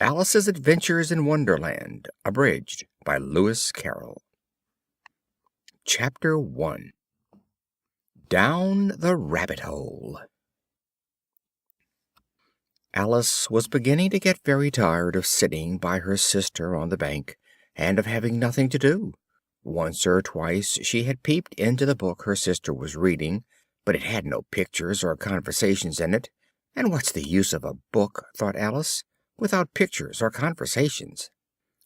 Alice's Adventures in Wonderland, Abridged by Lewis Carroll. Chapter 1. Down the Rabbit Hole. Alice was beginning to get very tired of sitting by her sister on the bank, and of having nothing to do. Once or twice she had peeped into the book her sister was reading, but it had no pictures or conversations in it. And what's the use of a book, thought Alice, without pictures or conversations?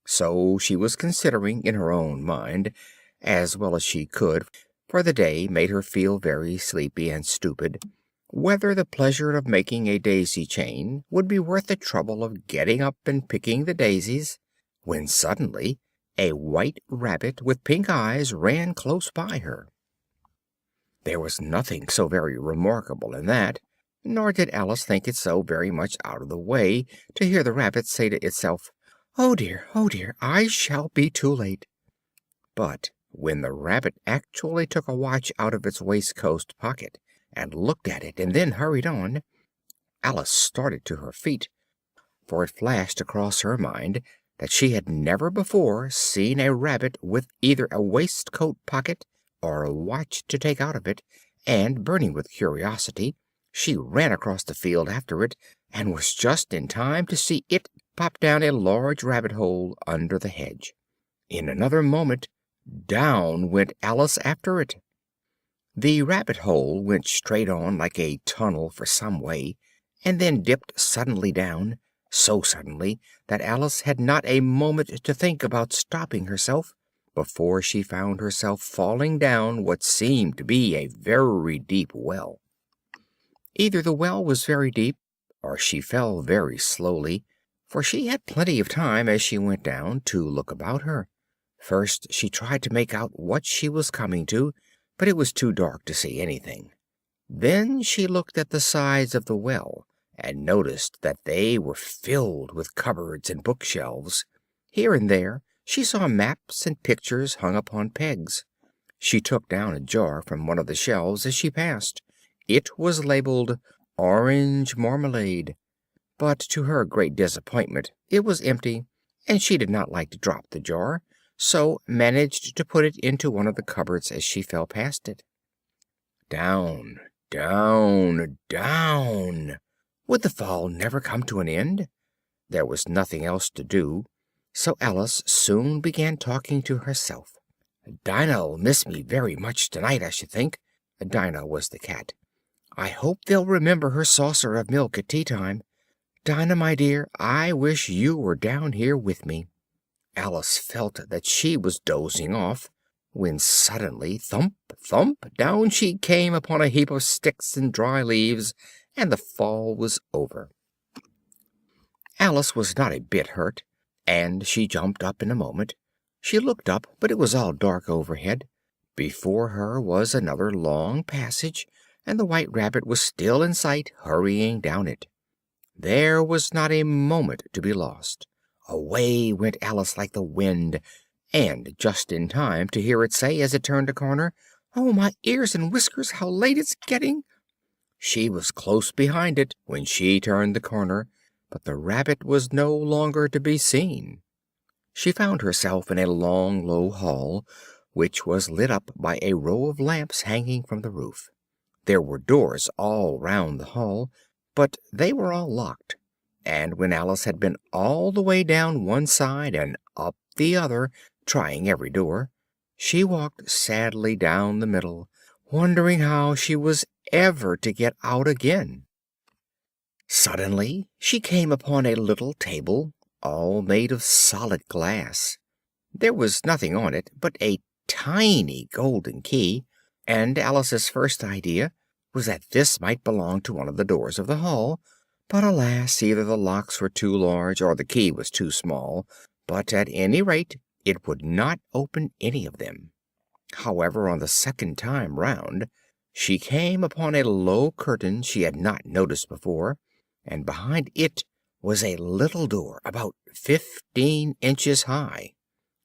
So she was considering in her own mind, as well as she could, for the day made her feel very sleepy and stupid, whether the pleasure of making a daisy chain would be worth the trouble of getting up and picking the daisies, when suddenly a white rabbit with pink eyes ran close by her. There was nothing so very remarkable in that, nor did Alice think it so very much out of the way to hear the rabbit say to itself, oh dear, I shall be too late." But when the rabbit actually took a watch out of its waistcoat pocket and looked at it and then hurried on, Alice started to her feet, for it flashed across her mind that she had never before seen a rabbit with either a waistcoat pocket or a watch to take out of it, and, burning with curiosity, she ran across the field after it, and was just in time to see it pop down a large rabbit hole under the hedge. In another moment down went Alice after it. The rabbit hole went straight on like a tunnel for some way, and then dipped suddenly down, so suddenly that Alice had not a moment to think about stopping herself, before she found herself falling down what seemed to be a very deep well. Either the well was very deep, or she fell very slowly, for she had plenty of time as she went down to look about her. First she tried to make out what she was coming to, but it was too dark to see anything. Then she looked at the sides of the well, and noticed that they were filled with cupboards and bookshelves. Here and there she saw maps and pictures hung upon pegs. She took down a jar from one of the shelves as she passed. It was labeled "Orange Marmalade," but to her great disappointment it was empty, and she did not like to drop the jar, so managed to put it into one of the cupboards as she fell past it. Down, down, down! Would the fall never come to an end? There was nothing else to do, so Alice soon began talking to herself. "Dinah'll miss me very much tonight, I should think." Dinah was the cat. "I hope they'll remember her saucer of milk at tea time. Dinah, my dear, I wish you were down here with me." Alice felt that she was dozing off, when suddenly, thump, thump, down she came upon a heap of sticks and dry leaves, and the fall was over. Alice was not a bit hurt, and she jumped up in a moment. She looked up, but it was all dark overhead. Before her was another long passage, and the white rabbit was still in sight, hurrying down it. There was not a moment to be lost. Away went Alice like the wind, and just in time to hear it say, as it turned a corner, "Oh, my ears and whiskers, how late it's getting!" She was close behind it when she turned the corner, but the rabbit was no longer to be seen. She found herself in a long, low hall, which was lit up by a row of lamps hanging from the roof. There were doors all round the hall, but they were all locked, and when Alice had been all the way down one side and up the other, trying every door, she walked sadly down the middle, wondering how she was ever to get out again. Suddenly she came upon a little table, all made of solid glass. There was nothing on it but a tiny golden key, and Alice's first idea was that this might belong to one of the doors of the hall, but alas, either the locks were too large or the key was too small, but at any rate it would not open any of them. However, on the second time round she came upon a low curtain she had not noticed before, and behind it was a little door about 15 inches high.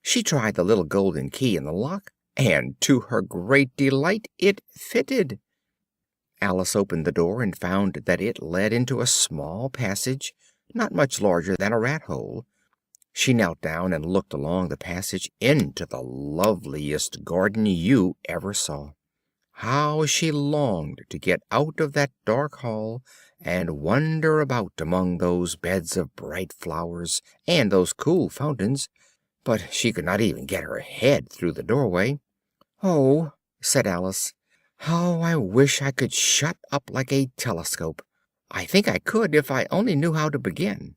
She tried the little golden key in the lock, and to her great delight it fitted. Alice opened the door and found that it led into a small passage not much larger than a rat hole. She knelt down and looked along the passage into the loveliest garden you ever saw. How she longed to get out of that dark hall and wander about among those beds of bright flowers and those cool fountains, but she could not even get her head through the doorway. "Oh," said Alice, "how I wish I could shut up like a telescope! I think I could if I only knew how to begin."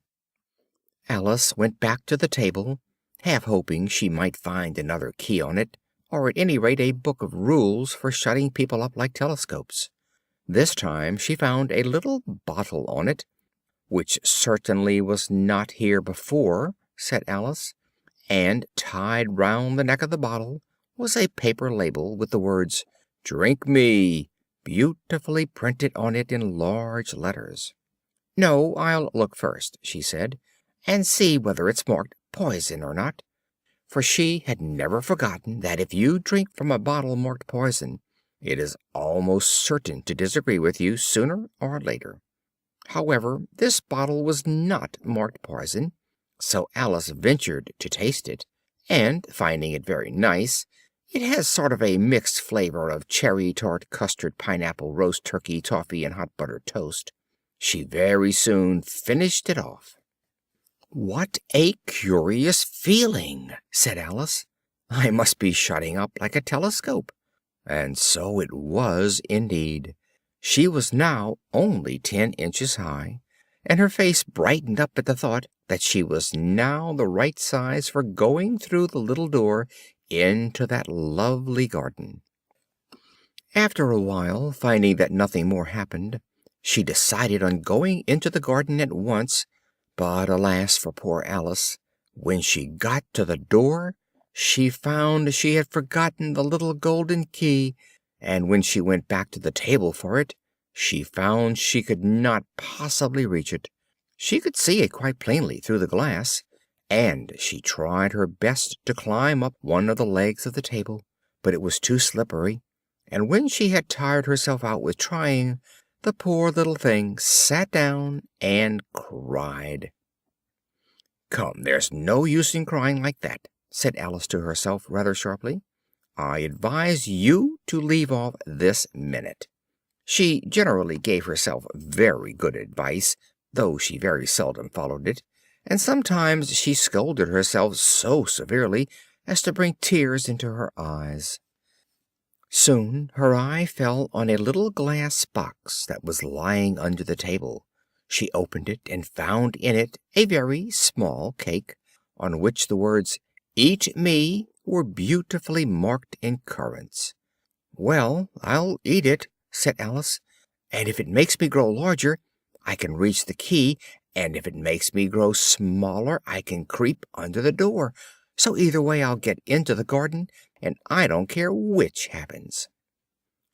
Alice went back to the table, half hoping she might find another key on it, or at any rate a book of rules for shutting people up like telescopes. This time she found a little bottle on it, "which certainly was not here before," said Alice, and tied round the neck of the bottle was a paper label with the words "Drink me" beautifully printed on it in large letters. "No, I'll look first," she said, "and see whether it's marked poison or not," for she had never forgotten that if you drink from a bottle marked poison, it is almost certain to disagree with you sooner or later. However, this bottle was not marked poison, so Alice ventured to taste it, and, finding it very nice, it has sort of a mixed flavor of cherry tart, custard, pineapple, roast turkey, toffee, and hot buttered toast, she very soon finished it off. "What a curious feeling!" said Alice. "I must be shutting up like a telescope." And so it was indeed. She was now only 10 inches high, and her face brightened up at the thought that she was now the right size for going through the little door into that lovely garden. After a while, finding that nothing more happened, she decided on going into the garden at once, but alas for poor Alice! When she got to the door, she found she had forgotten the little golden key, and when she went back to the table for it, she found she could not possibly reach it. She could see it quite plainly through the glass, and she tried her best to climb up one of the legs of the table, but it was too slippery, and when she had tired herself out with trying, the poor little thing sat down and cried. "Come, there's no use in crying like that," said Alice to herself rather sharply. "I advise you to leave off this minute." She generally gave herself very good advice, though she very seldom followed it, and sometimes she scolded herself so severely as to bring tears into her eyes. Soon her eye fell on a little glass box that was lying under the table. She opened it and found in it a very small cake, on which the words "Eat me" were beautifully marked in currants. "Well, I'll eat it," said Alice, "and if it makes me grow larger, I can reach the key, and if it makes me grow smaller, I can creep under the door. So either way I'll get into the garden, and I don't care which happens."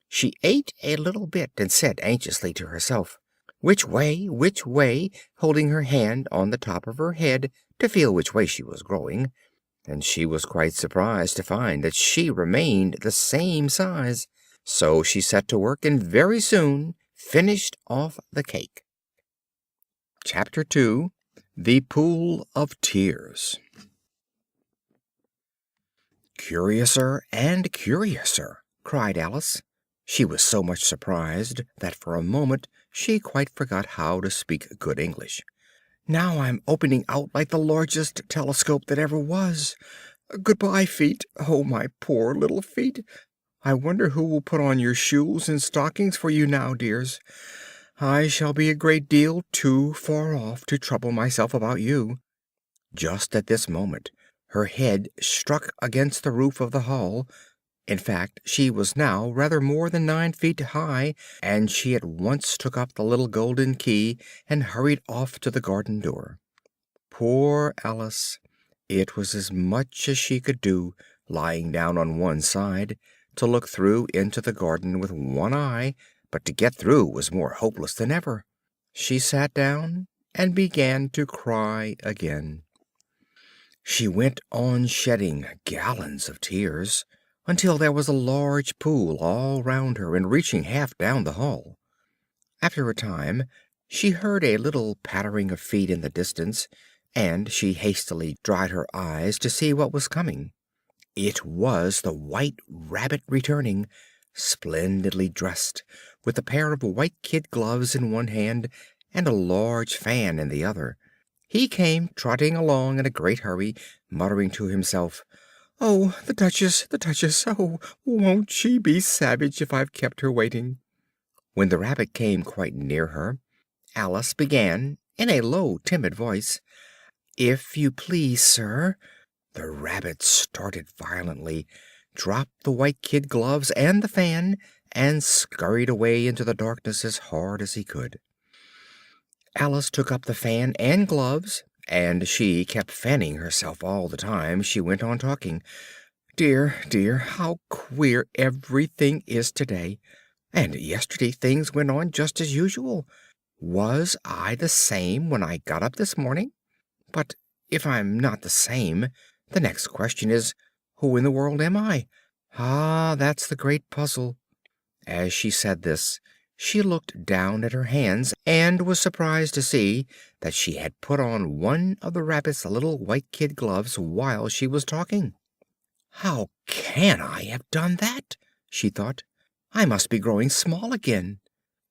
She ate a little bit and said anxiously to herself, "Which way?" holding her hand on the top of her head to feel which way she was growing, and she was quite surprised to find that she remained the same size. So she set to work and very soon finished off the cake. Chapter 2. The Pool of Tears. "Curiouser and curiouser!" cried Alice. She was so much surprised that for a moment she quite forgot how to speak good English. "Now I'm opening out like the largest telescope that ever was. Goodbye, feet. Oh, my poor little feet! I wonder who will put on your shoes and stockings for you now, dears. I shall be a great deal too far off to trouble myself about you." Just at this moment her head struck against the roof of the hall. In fact, she was now rather more than 9 feet high, and she at once took up the little golden key and hurried off to the garden door. Poor Alice! It was as much as she could do, lying down on one side, to look through into the garden with one eye, but to get through was more hopeless than ever. She sat down and began to cry again. She went on shedding gallons of tears, until there was a large pool all round her and reaching half down the hall. After a time She heard a little pattering of feet in the distance, and she hastily dried her eyes to see what was coming. It was the White Rabbit returning, splendidly dressed, with a pair of white kid gloves in one hand and a large fan in the other. He came trotting along in a great hurry, muttering to himself, "Oh, the Duchess, the Duchess! Oh, won't she be savage if I've kept her waiting?" When the Rabbit came quite near her, Alice began, in a low, timid voice, "If you please, sir." The Rabbit started violently, dropped the white kid gloves and the fan, and scurried away into the darkness as hard as he could. Alice took up the fan and gloves, and she kept fanning herself all the time she went on talking. "Dear, dear, how queer everything is today! And yesterday things went on just as usual. Was I the same when I got up this morning? But if I'm not the same, the next question is, who in the world am I? Ah, that's the great puzzle." As she said this, she looked down at her hands and was surprised to see that she had put on one of the Rabbit's little white kid gloves while she was talking. "How can I have done that?" she thought. "I must be growing small again."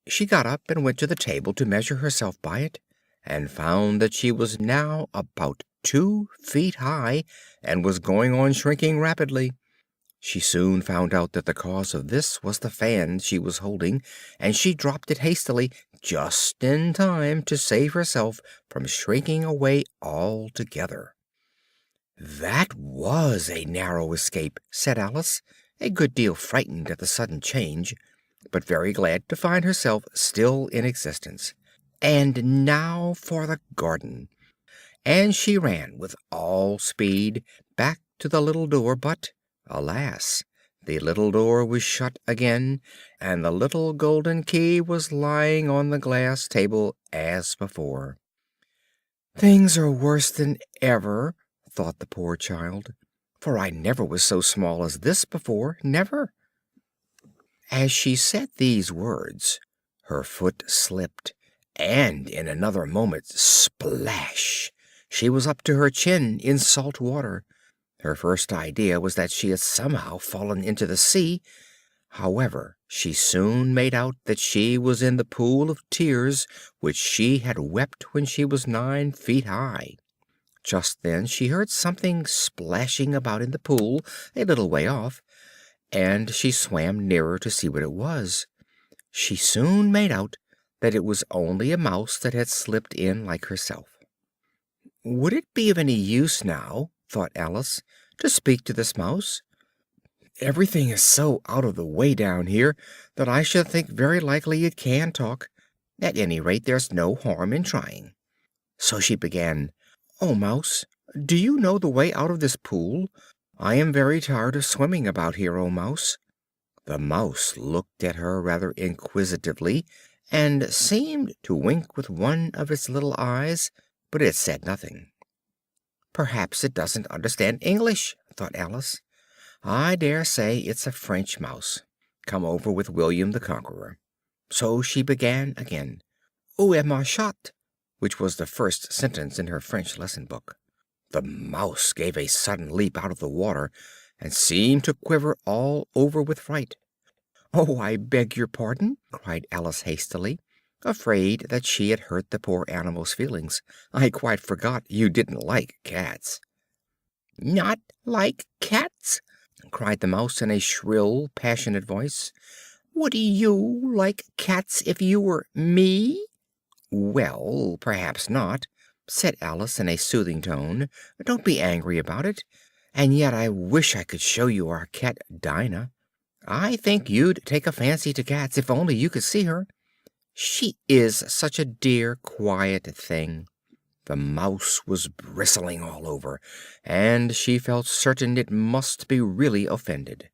She got up and went to the table to measure herself by it, and found that she was now about 2 feet high, and was going on shrinking rapidly. She soon found out that the cause of this was the fan she was holding, and she dropped it hastily, just in time to save herself from shrinking away altogether. "That was a narrow escape," said Alice, a good deal frightened at the sudden change, but very glad to find herself still in existence. "And now for the garden." And she ran with all speed back to the little door, but, alas, the little door was shut again, and the little golden key was lying on the glass table as before. "Things are worse than ever," thought the poor child, "for I never was so small as this before, never." As she said these words, her foot slipped, and in another moment, splash! She was up to her chin in salt water. Her first idea was that she had somehow fallen into the sea. However, she soon made out that she was in the pool of tears which she had wept when she was 9 feet high. Just then she heard something splashing about in the pool a little way off, and she swam nearer to see what it was. She soon made out that it was only a mouse that had slipped in like herself. "Would it be of any use now," thought Alice, "to speak to this mouse? Everything is so out of the way down here that I should think very likely it can talk. At any rate, there's no harm in trying." So she began, "Oh, mouse, do you know the way out of this pool? I am very tired of swimming about here, oh mouse." The mouse looked at her rather inquisitively, and seemed to wink with one of its little eyes, but it said nothing. "Perhaps it doesn't understand English," thought Alice. "I dare say it's a French mouse, come over with William the Conqueror." So she began again, "Où est ma chatte?" which was the first sentence in her French lesson book. The mouse gave a sudden leap out of the water, and seemed to quiver all over with fright. "Oh, I beg your pardon!" cried Alice hastily, afraid that she had hurt the poor animal's feelings. "I quite forgot you didn't like cats." "Not like cats!" cried the mouse in a shrill, passionate voice. "Would you like cats if you were me?" "Well, perhaps not," said Alice in a soothing tone. "Don't be angry about it. And yet I wish I could show you our cat Dinah. I think you'd take a fancy to cats if only you could see her. She is such a dear, quiet thing." The mouse was bristling all over, and she felt certain it must be really offended.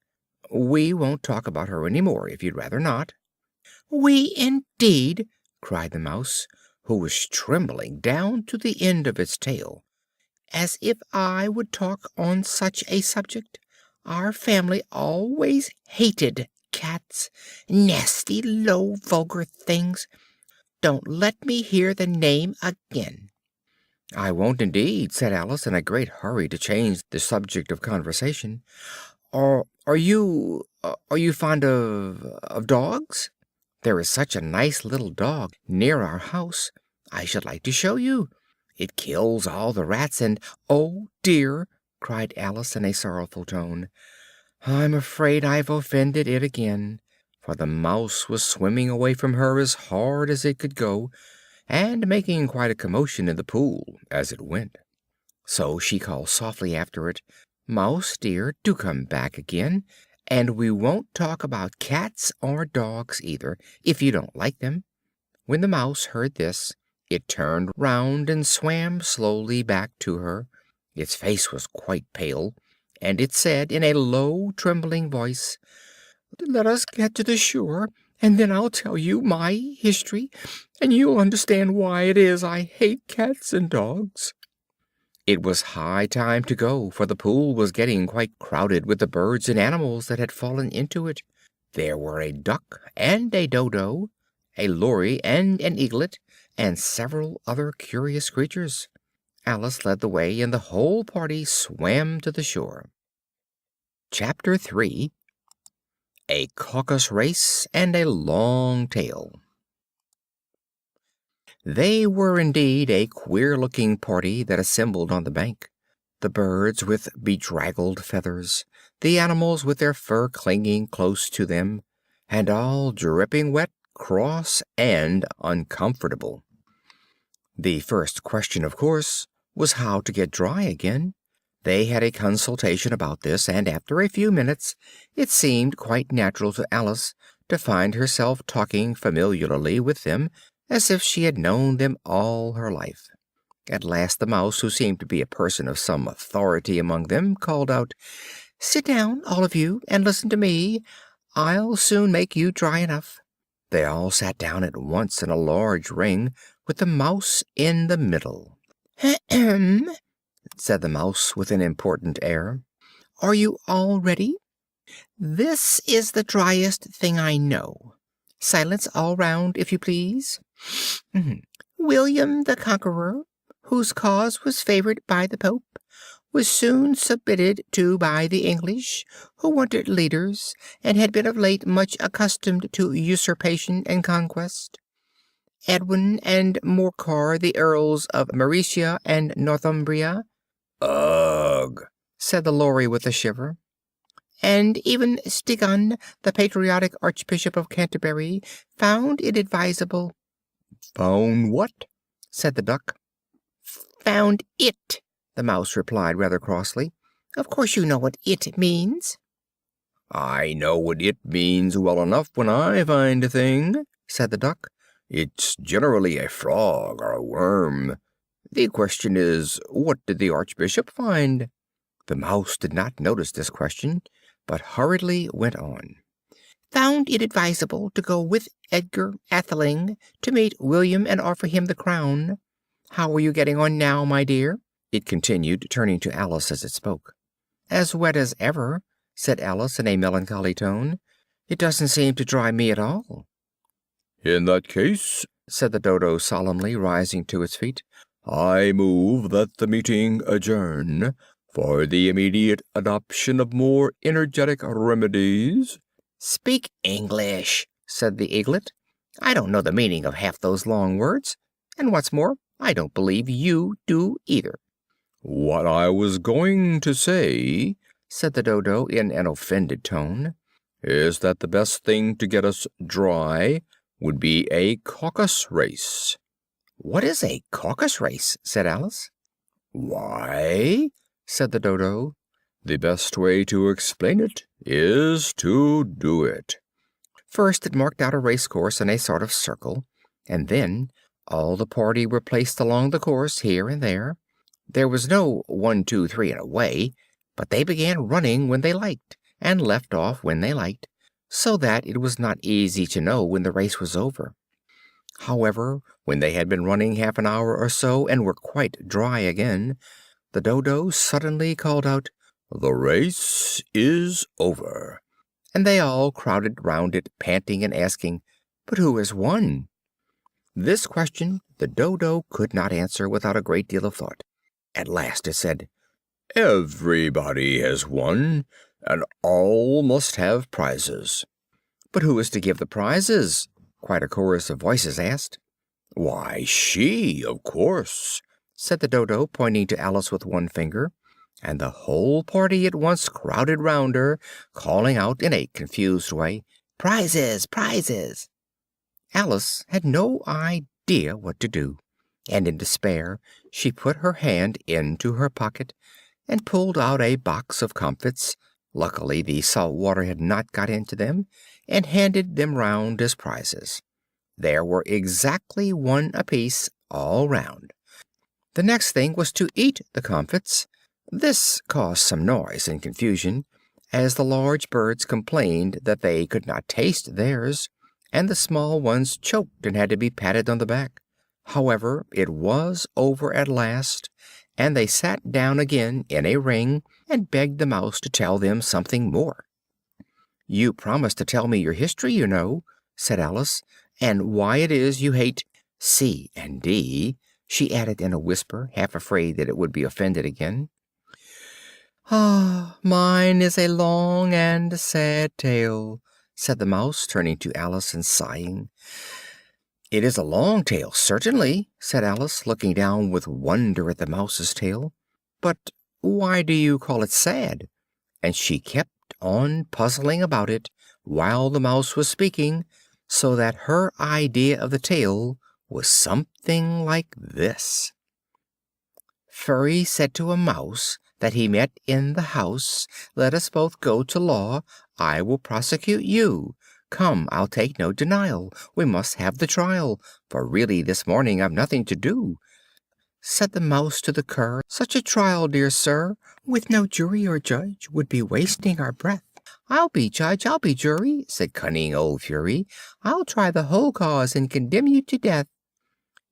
"We won't talk about her any more, if you'd rather not." "We, indeed!" cried the mouse, who was trembling down to the end of its tail. "As if I would talk on such a subject! Our family always hated cats. Nasty, low, vulgar things! don't let me hear the name again." "I won't indeed," said Alice, in a great hurry to change the subject of conversation. Are you fond of dogs? There is such a nice little dog near our house. I should like to show you. It kills all the rats and—" "Oh, dear!" cried Alice in a sorrowful tone. "I'm afraid I've offended it again," for the mouse was swimming away from her as hard as it could go, and making quite a commotion in the pool as it went. So she called softly after it, "Mouse dear, do come back again, and we won't talk about cats or dogs either, if you don't like them." When the mouse heard this, it turned round and swam slowly back to her. Its face was quite pale, and it said in a low, trembling voice, "Let us get to the shore, and then I'll tell you my history, and you'll understand why it is I hate cats and dogs." It was high time to go, for the pool was getting quite crowded with the birds and animals that had fallen into it. There were a duck and a dodo, a lory and an eaglet, and several other curious creatures. Alice led the way, and the whole party swam to the shore. Chapter 3. A Caucus Race and a Long Tail. They were indeed a queer-looking party that assembled on the bank. The birds with bedraggled feathers, the animals with their fur clinging close to them, and all dripping wet, cross, and uncomfortable. The first question, of course, was how to get dry again. They had a consultation about this, and after a few minutes it seemed quite natural to Alice to find herself talking familiarly with them, as if she had known them all her life. At last the mouse, who seemed to be a person of some authority among them, called out, "Sit down, all of you, and listen to me. I'll soon make you dry enough." They all sat down at once in a large ring, with the mouse in the middle. "Ahem," said the mouse with an important air. "Are you all ready? This is the driest thing I know. Silence all round, if you please. William the Conqueror, whose cause was favored by the Pope, was soon submitted to by the English, who wanted leaders, and had been of late much accustomed to usurpation and conquest. Edwin and Morcar, the Earls of Mercia and Northumbria—" "Ugh!" said the lory with a shiver. "And even Stigand, the patriotic Archbishop of Canterbury, found it advisable—" "Found what?" said the duck. "Found it," the mouse replied rather crossly. "Of course you know what it means." "I know what it means well enough when I find a thing," said the duck. "It's generally a frog or a worm. The question is, what did the Archbishop find?" The mouse did not notice this question, but hurriedly went on. "Found it advisable to go with Edgar Atheling to meet William and offer him the crown. How are you getting on now, my dear?" it continued, turning to Alice as it spoke. "As wet as ever," said Alice in a melancholy tone. "It doesn't seem to dry me at all." "In that case," said the dodo solemnly, rising to its feet, "I move that the meeting adjourn, for the immediate adoption of more energetic remedies." "Speak English," said the eaglet. "I don't know the meaning of half those long words, and what's more, I don't believe you do either." "What I was going to say," said the dodo in an offended tone, "is that the best thing to get us dry would be a caucus race." "What is a caucus race?" said Alice. "Why," said the dodo, "the best way to explain it is to do it." First it marked out a race course in a sort of circle, and then all the party were placed along the course, here and there. There was no 1, 2, 3 and away, but they began running when they liked, and left off when they liked, so that it was not easy to know when the race was over. However, when they had been running half an hour or so, and were quite dry again, the dodo suddenly called out, "The race is over!" and they all crowded round it, panting and asking, "But who has won?" This question the Dodo could not answer without a great deal of thought. At last it said, "Everybody has won, and all must have prizes." "But who is to give the prizes?" quite a chorus of voices asked. "Why, she, of course," said the Dodo, pointing to Alice with one finger, and the whole party at once crowded round her, calling out in a confused way, "Prizes! Prizes!" Alice had no idea what to do, and in despair she put her hand into her pocket and pulled out a box of comfits. Luckily the salt water had not got into them, and handed them round as prizes. There were exactly one apiece all round. The next thing was to eat the comfits. This caused some noise and confusion, as the large birds complained that they could not taste theirs, and the small ones choked and had to be patted on the back. However, it was over at last, and they sat down again in a ring and begged the Mouse to tell them something more. "You promised to tell me your history, you know," said Alice, "and why it is you hate C and D," she added in a whisper, half afraid that it would be offended again. "Ah, mine is a long and sad tale," said the Mouse, turning to Alice and sighing. "It is a long tale, certainly," said Alice, looking down with wonder at the Mouse's tail. "But why do you call it sad?" And she kept on puzzling about it while the Mouse was speaking, so that her idea of the tale was something like this: Furry said to a Mouse that he met in the house, "Let us both go to law. I will prosecute you. Come, I'll take no denial. We must have the trial, for really this morning I've nothing to do." Said the Mouse to the Cur, "Such a trial, dear sir, with no jury or judge, would be wasting our breath." "I'll be judge, I'll be jury," said cunning old Fury. "I'll try the whole cause and condemn you to death."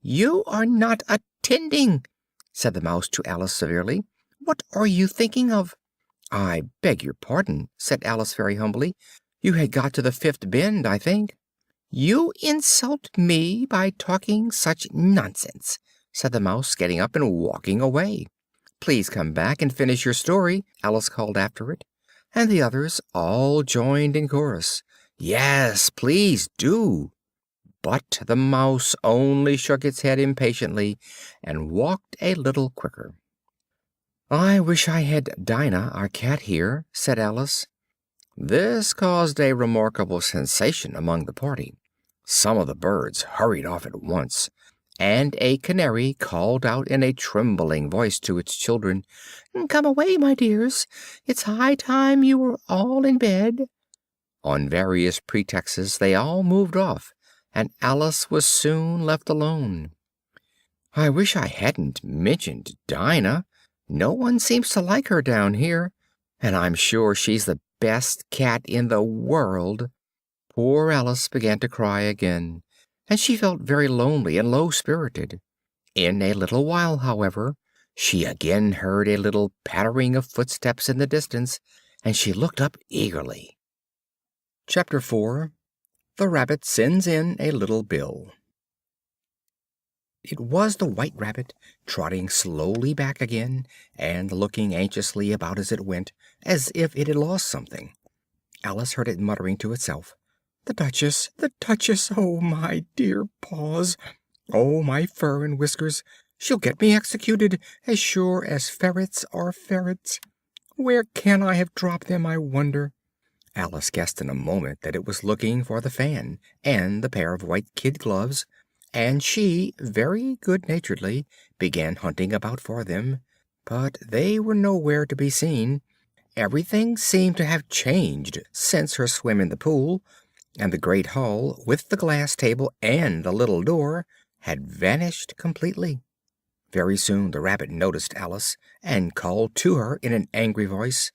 "You are not attending," said the Mouse to Alice severely. "What are you thinking of?" "I beg your pardon," said Alice very humbly. "You had got to the fifth bend, I think." "You insult me by talking such nonsense," said the Mouse, getting up and walking away. "Please come back and finish your story," Alice called after it. And the others all joined in chorus, "Yes, please do." But the Mouse only shook its head impatiently and walked a little quicker. "I wish I had Dinah, our cat, here," said Alice. This caused a remarkable sensation among the party. Some of the birds hurried off at once, and a canary called out in a trembling voice to its children, "Come away, my dears. It's high time you were all in bed." On various pretexts they all moved off, and Alice was soon left alone. "I wish I hadn't mentioned Dinah. No one seems to like her down here, and I'm sure she's the best cat in the world." Poor Alice began to cry again, and she felt very lonely and low-spirited. In a little while, however, she again heard a little pattering of footsteps in the distance, and she looked up eagerly. Chapter 4. The Rabbit Sends in a Little Bill. It was the White Rabbit, trotting slowly back again, and looking anxiously about as it went, as if it had lost something. Alice heard it muttering to itself, "The Duchess! The Duchess! Oh, my dear paws! Oh, my fur and whiskers! She'll get me executed, as sure as ferrets are ferrets! Where can I have dropped them, I wonder?" Alice guessed in a moment that it was looking for the fan and the pair of white kid gloves, and she, very good-naturedly, began hunting about for them, but they were nowhere to be seen. Everything seemed to have changed since her swim in the pool, and the great hall, with the glass table and the little door, had vanished completely. Very soon the Rabbit noticed Alice, and called to her in an angry voice,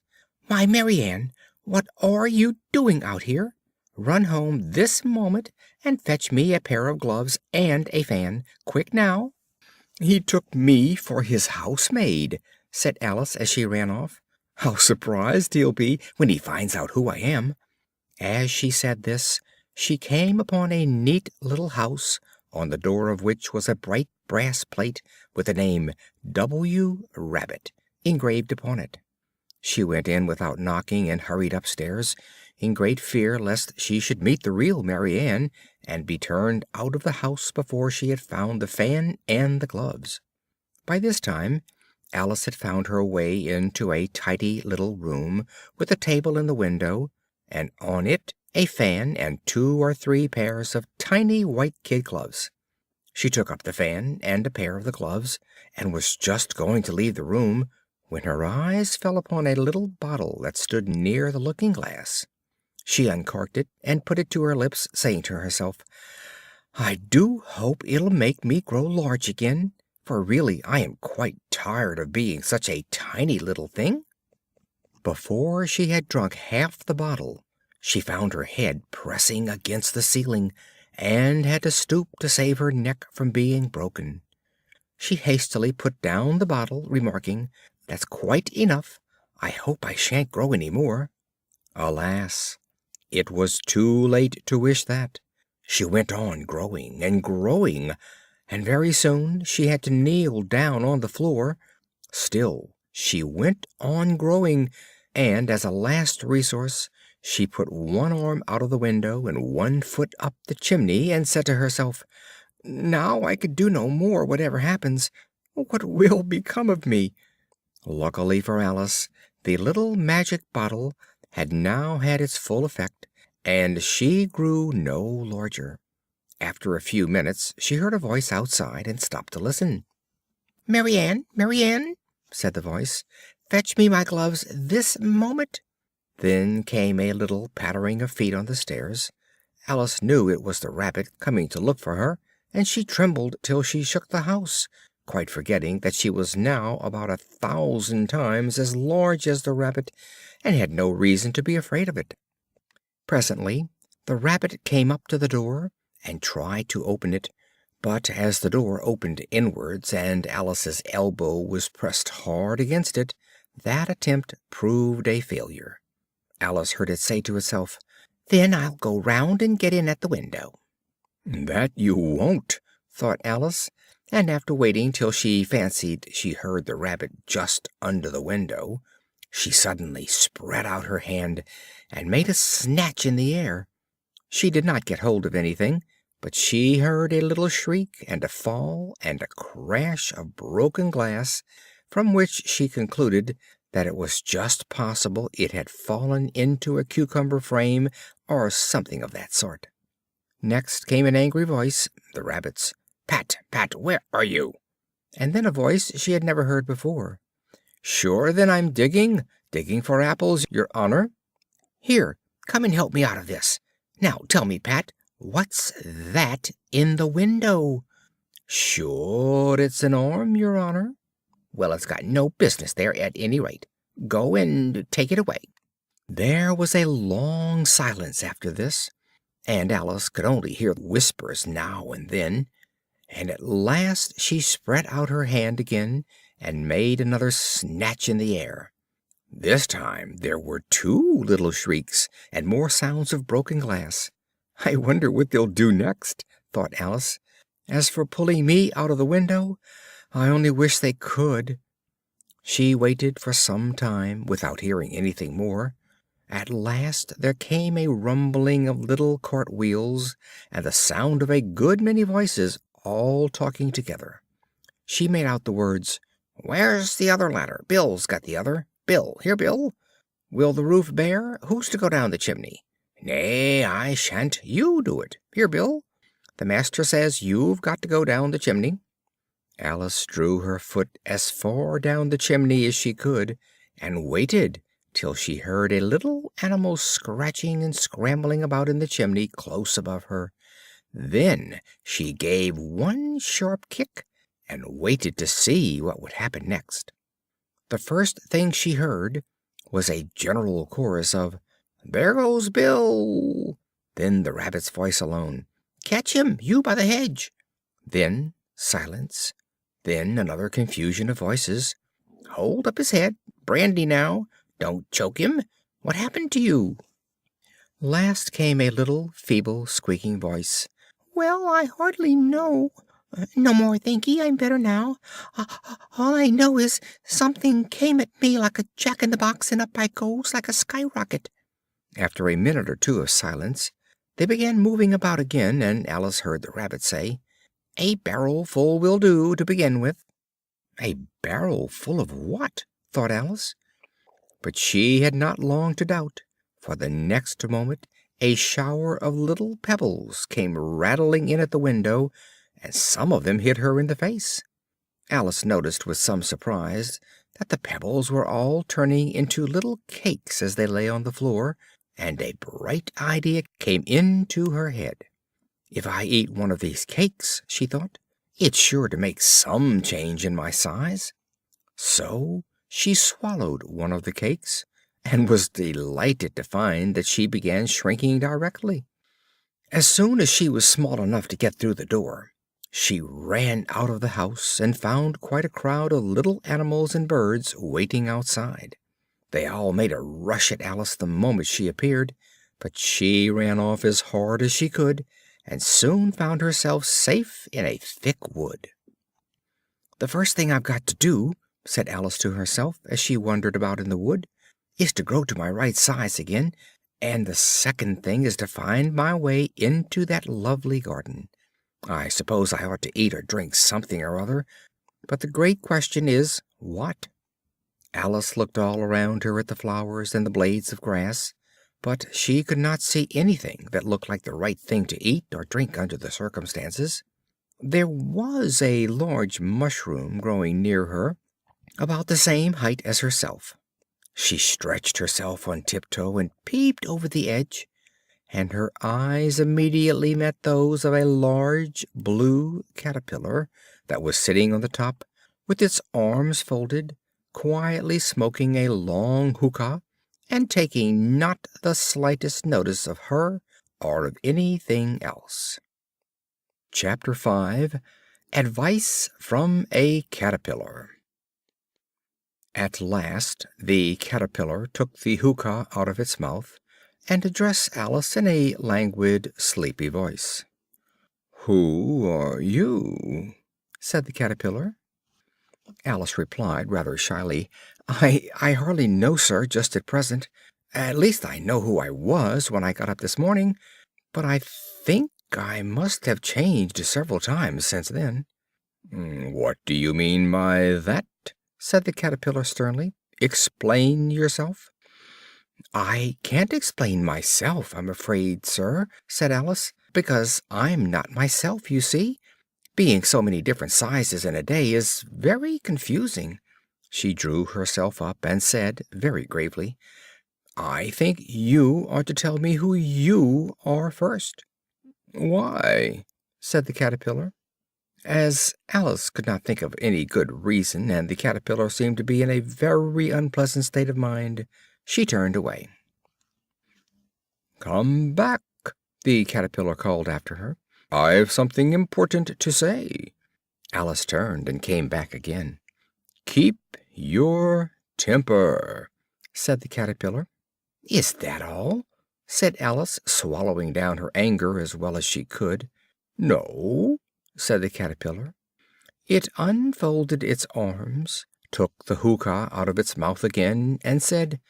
"Why, Mary Ann, what are you doing out here? Run home this moment and fetch me a pair of gloves and a fan. Quick now!" "He took me for his housemaid," said Alice as she ran off. "How surprised he'll be when he finds out who I am." As she said this, she came upon a neat little house, on the door of which was a bright brass plate with the name W. Rabbit engraved upon it. She went in without knocking and hurried upstairs, in great fear lest she should meet the real Mary Ann and be turned out of the house before she had found the fan and the gloves. By this time Alice had found her way into a tidy little room with a table in the window, and on it a fan and 2 or 3 pairs of tiny white kid gloves. She took up the fan and a pair of the gloves, and was just going to leave the room when her eyes fell upon a little bottle that stood near the looking-glass. She uncorked it and put it to her lips, saying to herself, "I do hope it'll make me grow large again, for really I am quite tired of being such a tiny little thing." Before she had drunk half the bottle, she found her head pressing against the ceiling, and had to stoop to save her neck from being broken. She hastily put down the bottle, remarking, "That's quite enough. I hope I shan't grow any more." Alas! It was too late to wish that. She went on growing and growing, and very soon she had to kneel down on the floor. Still she went on growing, and as a last resource she put one arm out of the window and one foot up the chimney, and said to herself, "Now I could do no more, whatever happens. What will become of me?" Luckily for Alice, the little magic bottle had now had its full effect, and she grew no larger. After a few minutes she heard a voice outside, and stopped to listen. "Mary Ann, Mary Ann," said the voice, "fetch me my gloves this moment." Then came a little pattering of feet on the stairs. Alice knew it was the Rabbit coming to look for her, and she trembled till she shook the house, quite forgetting that she was now about 1,000 times as large as the Rabbit, and had no reason to be afraid of it. Presently the Rabbit came up to the door and tried to open it, but as the door opened inwards and Alice's elbow was pressed hard against it, that attempt proved a failure. Alice heard it say to itself, "Then I'll go round and get in at the window." "That you won't," thought Alice, and after waiting till she fancied she heard the Rabbit just under the window, she suddenly spread out her hand and made a snatch in the air. She did not get hold of anything, but she heard a little shriek, and a fall, and a crash of broken glass, from which she concluded that it was just possible it had fallen into a cucumber frame, or something of that sort. Next came an angry voice, the Rabbit's. "Pat, Pat, where are you?" And then a voice she had never heard before. "Sure, then I'm digging for apples, your honor." "Here, come and help me out of this. Now tell me, Pat, what's that in the window?" "Sure, it's an arm, your honor." "Well, it's got no business there, at any rate. Go and take it away." There was a long silence after this, and Alice could only hear whispers now and then, and at last she spread out her hand again and made another snatch in the air. This time there were 2 little shrieks, and more sounds of broken glass. "I wonder what they'll do next," thought Alice. "As for pulling me out of the window, I only wish they could." She waited for some time without hearing anything more. At last there came a rumbling of little cart wheels, and the sound of a good many voices all talking together. She made out the words, "Where's the other ladder? Bill's got the other. Bill, here, Bill. Will the roof bear? Who's to go down the chimney?" "Nay, I shan't. You do it. Here, Bill. The master says you've got to go down the chimney." Alice drew her foot as far down the chimney as she could, and waited till she heard a little animal scratching and scrambling about in the chimney close above her. Then she gave one sharp kick, and waited to see what would happen next. The first thing she heard was a general chorus of "There goes Bill!" Then the Rabbit's voice alone, "Catch him, you by the hedge!" Then silence. Then another confusion of voices. "Hold up his head! Brandy now! Don't choke him! What happened to you?" Last came a little feeble squeaking voice. "Well, I hardly know. No more, thanky. I'm better now. Uh, all I know is something came at me like a jack in the box, and up I goes like a skyrocket." After a minute or two of silence, they began moving about again, and Alice heard the Rabbit say, "A barrel full will do to begin with." A barrel full of what? thought Alice. But she had not long to doubt, for the next moment a shower of little pebbles came rattling in at the window, and some of them hit her in the face. Alice noticed with some surprise that the pebbles were all turning into little cakes as they lay on the floor, and a bright idea came into her head. "If I eat one of these cakes," she thought, "it's sure to make some change in my size." So she swallowed one of the cakes, and was delighted to find that she began shrinking directly. As soon as she was small enough to get through the door, she ran out of the house and found quite a crowd of little animals and birds waiting outside. They all made a rush at Alice the moment she appeared, but she ran off as hard as she could, and soon found herself safe in a thick wood. "The first thing I've got to do," said Alice to herself, as she wandered about in the wood, "is to grow to my right size again, and the second thing is to find my way into that lovely garden. I suppose I ought to eat or drink something or other, but the great question is, what?" Alice looked all around her at the flowers and the blades of grass, but she could not see anything that looked like the right thing to eat or drink under the circumstances. There was a large mushroom growing near her, about the same height as herself. She stretched herself on tiptoe and peeped over the edge, and her eyes immediately met those of a large blue caterpillar that was sitting on the top, with its arms folded, quietly smoking a long hookah, and taking not the slightest notice of her or of anything else. Chapter 5. Advice from a Caterpillar. At last the caterpillar took the hookah out of its mouth, and addressed Alice in a languid, sleepy voice. "Who are you?" said the caterpillar. Alice replied rather shyly, I hardly know, sir, just at present. At least I know who I was when I got up this morning, but I think I must have changed several times since then." "What do you mean by that?" said the caterpillar sternly. "Explain yourself." "I can't explain myself, I'm afraid, sir," said Alice, "because I'm not myself, you see. Being so many different sizes in a day is very confusing." She drew herself up and said very gravely, "I think you ought to tell me who you are first." "Why?" said the caterpillar. As Alice could not think of any good reason, and the caterpillar seemed to be in a very unpleasant state of mind, she turned away. "Come back," the caterpillar called after her. "I've something important to say." Alice turned and came back again. "Keep your temper," said the caterpillar. "Is that all?" said Alice, swallowing down her anger as well as she could. "No," said the caterpillar. It unfolded its arms, took the hookah out of its mouth again, and said,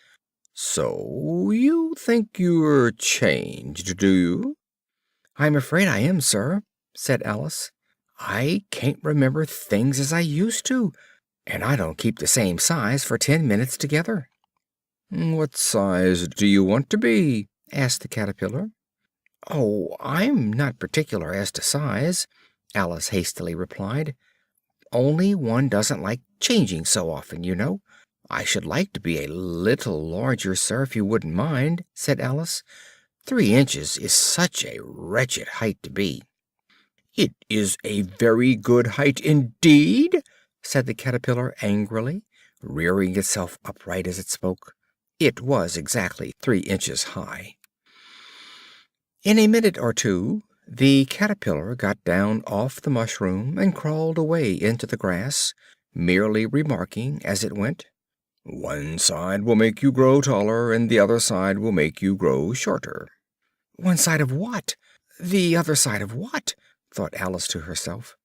"So you think you're changed, do you?" "I'm afraid I am, sir," said Alice. "I can't remember things as I used to, and I don't keep the same size for 10 minutes together." "What size do you want to be?" asked the caterpillar. "Oh, I'm not particular as to size," Alice hastily replied. "Only one doesn't like changing so often, you know. I should like to be a little larger, sir, if you wouldn't mind," said Alice. 3 inches is such a wretched height to be." "It is a very good height indeed," said the caterpillar angrily, rearing itself upright as it spoke. It was exactly 3 inches high. In a minute or two the caterpillar got down off the mushroom and crawled away into the grass, merely remarking as it went, "One side will make you grow taller, and the other side will make you grow shorter." "One side of what? The other side of what?" thought Alice to herself.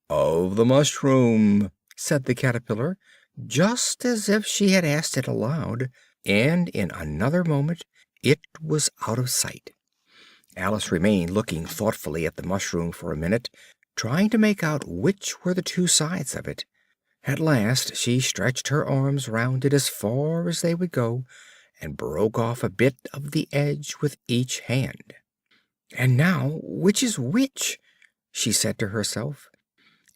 "Of the mushroom," said the caterpillar, just as if she had asked it aloud, and in another moment it was out of sight. Alice remained looking thoughtfully at the mushroom for a minute, trying to make out which were the two sides of it. At last she stretched her arms round it as far as they would go, and broke off a bit of the edge with each hand. "And now, which is which?" she said to herself,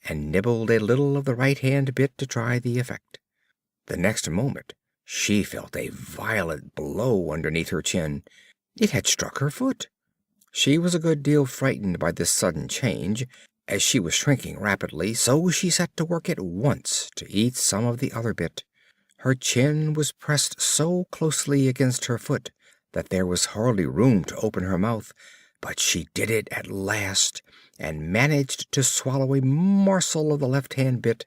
and nibbled a little of the right hand bit to try the effect. The next moment she felt a violent blow underneath her chin. It had struck her foot. She was a good deal frightened by this sudden change, as she was shrinking rapidly, so she set to work at once to eat some of the other bit. Her chin was pressed so closely against her foot that there was hardly room to open her mouth, but she did it at last, and managed to swallow a morsel of the left-hand bit.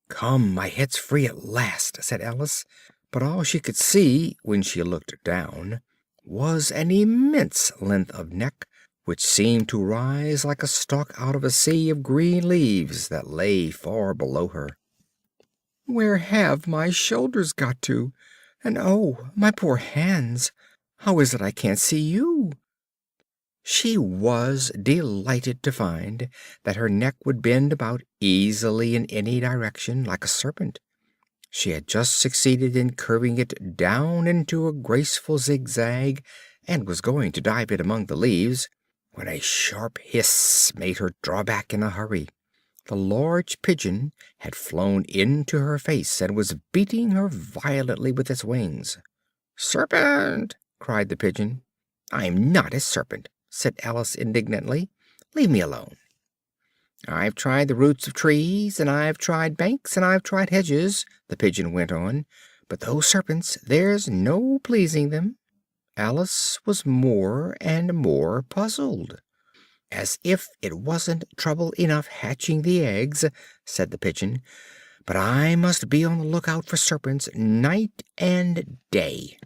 "Come, my head's free at last," said Alice, but all she could see, when she looked down, was an immense length of neck, which seemed to rise like a stalk out of a sea of green leaves that lay far below her. "Where have my shoulders got to? And oh, my poor hands! How is it I can't see you?" She was delighted to find that her neck would bend about easily in any direction, like a serpent. She had just succeeded in curving it down into a graceful zigzag, and was going to dive it among the leaves, when a sharp hiss made her draw back in a hurry. The large pigeon had flown into her face, and was beating her violently with its wings. "Serpent!" cried the pigeon. "I'm not a serpent," said Alice indignantly. "Leave me alone." "I've tried the roots of trees, and I've tried banks, and I've tried hedges," the pigeon went on, "but those serpents, there's no pleasing them." Alice was more and more puzzled. "As if it wasn't trouble enough hatching the eggs," said the pigeon, "but I must be on the lookout for serpents night and day."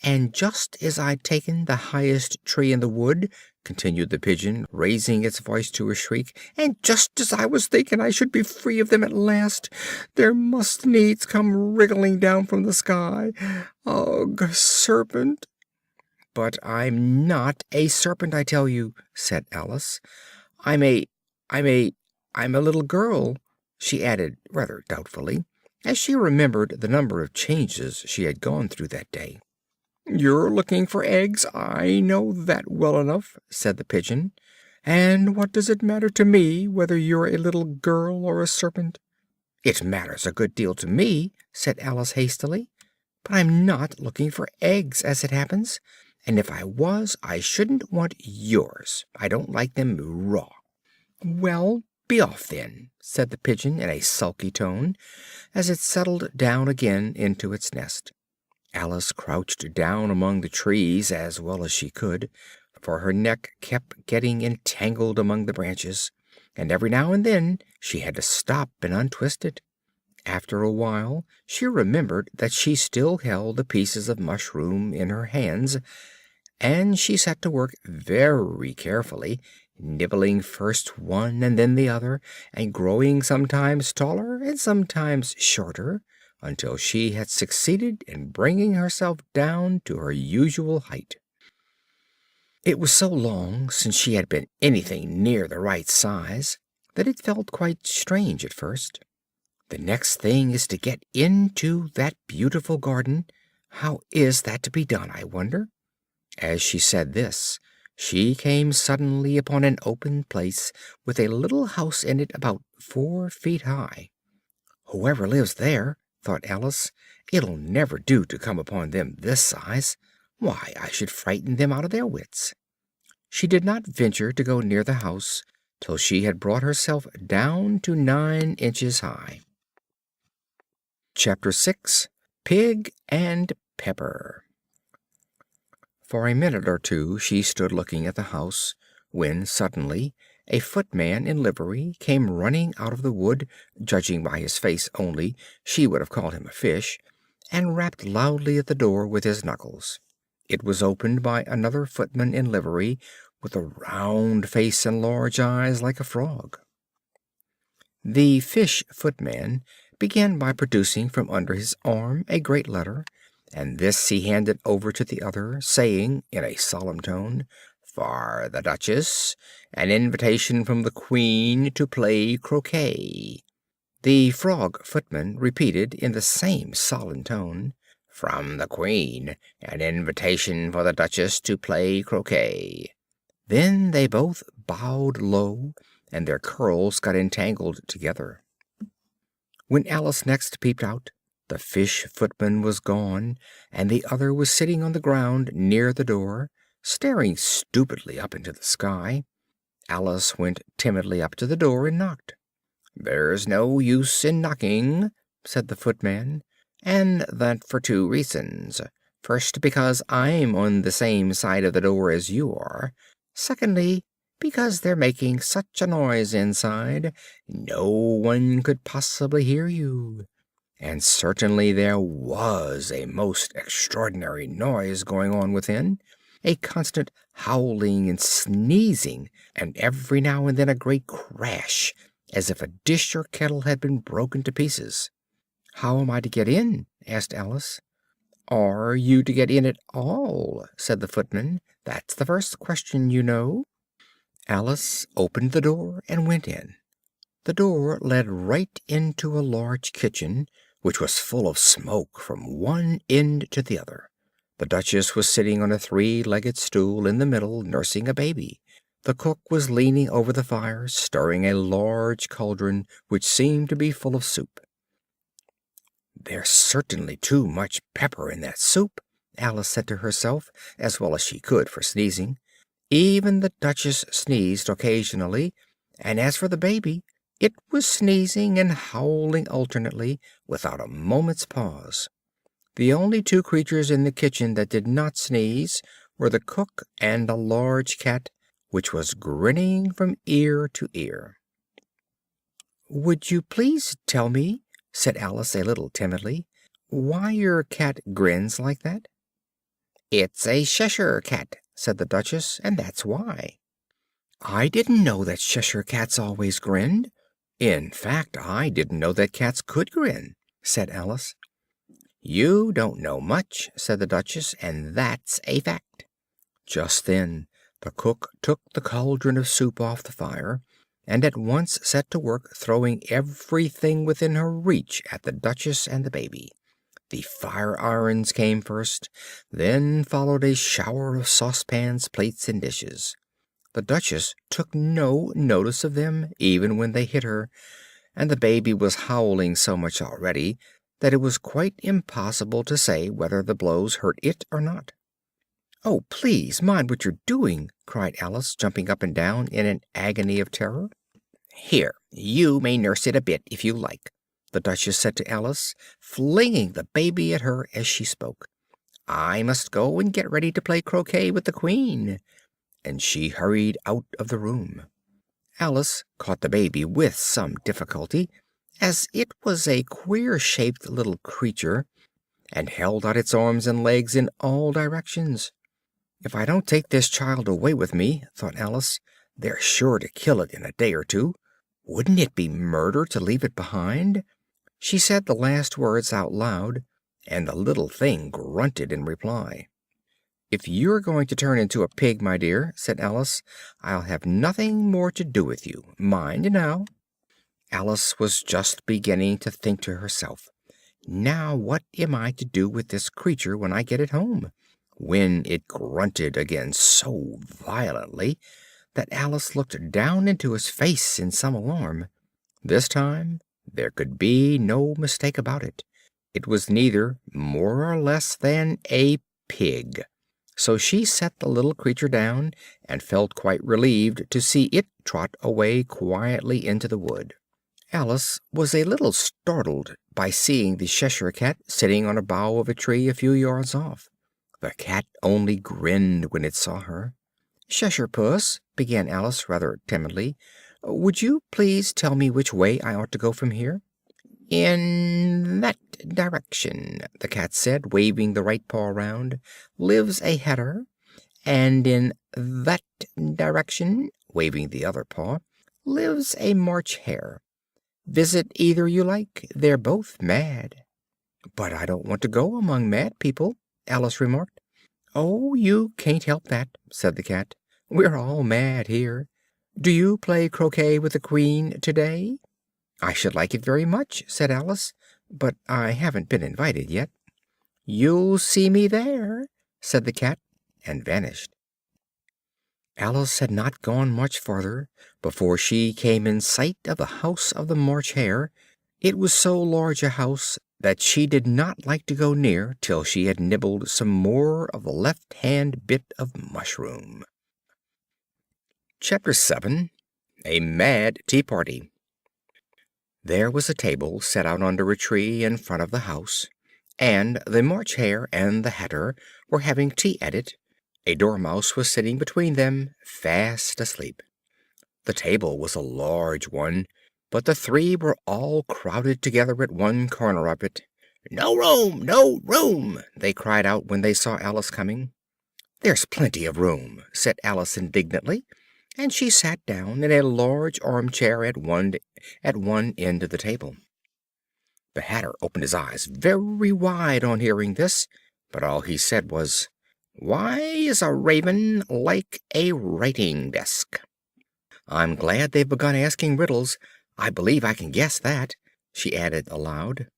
"And just as I'd taken the highest tree in the wood," continued the pigeon, raising its voice to a shriek, "and just as I was thinking I should be free of them at last, there must needs come wriggling down from the sky. Ugh, serpent!" "But I'm not a serpent, I tell you," said Alice. "I'm a I'm a I'm a little girl," she added rather doubtfully, as she remembered the number of changes she had gone through that day. "You're looking for eggs, I know that well enough," said the pigeon. "And what does it matter to me whether you're a little girl or a serpent?" "It matters a good deal to me," said Alice hastily, "but I'm not looking for eggs, as it happens, and if I was I shouldn't want yours. I don't like them raw." "Well, be off then," said the pigeon in a sulky tone, as it settled down again into its nest. Alice crouched down among the trees as well as she could, for her neck kept getting entangled among the branches, and every now and then she had to stop and untwist it. After a while she remembered that she still held the pieces of mushroom in her hands, and she set to work very carefully, nibbling first one and then the other, and growing sometimes taller and sometimes shorter, until she had succeeded in bringing herself down to her usual height. It was so long since she had been anything near the right size that it felt quite strange at first. "The next thing is to get into that beautiful garden. How is that to be done, I wonder?" As she said this, she came suddenly upon an open place with a little house in it about 4 feet high. "Whoever lives there," thought Alice, "it'll never do to come upon them this size. Why, I should frighten them out of their wits." She did not venture to go near the house till she had brought herself down to 9 inches high. Chapter 6. Pig and Pepper. For a minute or two she stood looking at the house, when suddenly a footman in livery came running out of the wood. Judging by his face only, she would have called him a fish, and rapped loudly at the door with his knuckles. It was opened by another footman in livery, with a round face and large eyes like a frog. The fish footman began by producing from under his arm a great letter, and this he handed over to the other, saying, in a solemn tone, "For the Duchess, an invitation from the Queen to play croquet." The frog footman repeated in the same solemn tone, "From the Queen, an invitation for the Duchess to play croquet." Then they both bowed low, and their curls got entangled together. When Alice next peeped out, the fish footman was gone, and the other was sitting on the ground near the door, staring stupidly up into the sky. Alice went timidly up to the door and knocked. "There's no use in knocking," said the footman, "and that for two reasons. First, because I'm on the same side of the door as you are. Secondly, because they're making such a noise inside, no one could possibly hear you." And certainly there was a most extraordinary noise going on within, a constant howling and sneezing, and every now and then a great crash, as if a dish or kettle had been broken to pieces. "How am I to get in?" asked Alice. "Are you to get in at all?" said the footman. "That's the first question, you know." Alice opened the door and went in. The door led right into a large kitchen, which was full of smoke from one end to the other. The Duchess was sitting on a three-legged stool in the middle, nursing a baby. The cook was leaning over the fire, stirring a large cauldron which seemed to be full of soup. "There's certainly too much pepper in that soup," Alice said to herself, as well as she could for sneezing. Even the Duchess sneezed occasionally, and as for the baby, it was sneezing and howling alternately, without a moment's pause. The only two creatures in the kitchen that did not sneeze were the cook and a large cat, which was grinning from ear to ear. "Would you please tell me," said Alice a little timidly, "why your cat grins like that?" "It's a Cheshire cat," said the Duchess, "and that's why." "I didn't know that Cheshire cats always grinned. In fact, I didn't know that cats could grin," said Alice. "You don't know much," said the Duchess, "and that's a fact." Just then the cook took the cauldron of soup off the fire, and at once set to work throwing everything within her reach at the Duchess and the baby. The fire irons came first, then followed a shower of saucepans, plates, and dishes. The Duchess took no notice of them, even when they hit her, and the baby was howling so much already that it was quite impossible to say whether the blows hurt it or not. "Oh, please mind what you're doing!" cried Alice, jumping up and down in an agony of terror. "Here, you may nurse it a bit if you like," the Duchess said to Alice, flinging the baby at her as she spoke. "I must go and get ready to play croquet with the Queen." And she hurried out of the room. Alice caught the baby with some difficulty, as it was a queer-shaped little creature, and held out its arms and legs in all directions. "If I don't take this child away with me," thought Alice, "they're sure to kill it in a day or two. Wouldn't it be murder to leave it behind?" She said the last words out loud, and the little thing grunted in reply. "If you're going to turn into a pig, my dear," said Alice, "I'll have nothing more to do with you. Mind now." Alice was just beginning to think to herself, "Now what am I to do with this creature when I get it home?" when it grunted again so violently that Alice looked down into his face in some alarm. This time there could be no mistake about it. It was neither more or less than a pig. So she set the little creature down, and felt quite relieved to see it trot away quietly into the wood. Alice was a little startled by seeing the Cheshire cat sitting on a bough of a tree a few yards off. The cat only grinned when it saw her. "Cheshire Puss," began Alice rather timidly, "would you please tell me which way I ought to go from here?" "In that direction," the cat said, waving the right paw round, "lives a hatter, And in that direction," waving the other paw, "lives a March Hare. Visit either you like. They're both mad." "But I don't want to go among mad people," Alice remarked. "Oh, you can't help that," said the cat. "We're all mad here. Do you play croquet with the Queen today?" "I should like it very much," said Alice, "but I haven't been invited yet." "You'll see me there," said the cat, and vanished. Alice had not gone much farther before she came in sight of the house of the March Hare. It was so large a house that she did not like to go near till she had nibbled some more of the left hand bit of mushroom. Chapter 7. A Mad Tea Party. There was a table set out under a tree in front of the house, and the March Hare and the Hatter were having tea at it. A Dormouse was sitting between them, fast asleep. The table was a large one, but the three were all crowded together at one corner of it. "No room! No room!" they cried out when they saw Alice coming. "There's plenty of room," said Alice indignantly, and she sat down in a large armchair at one end of the table. The Hatter opened his eyes very wide on hearing this, but all he said was, "Why is a raven like a writing desk?" "I'm glad they've begun asking riddles. I believe I can guess that," she added aloud.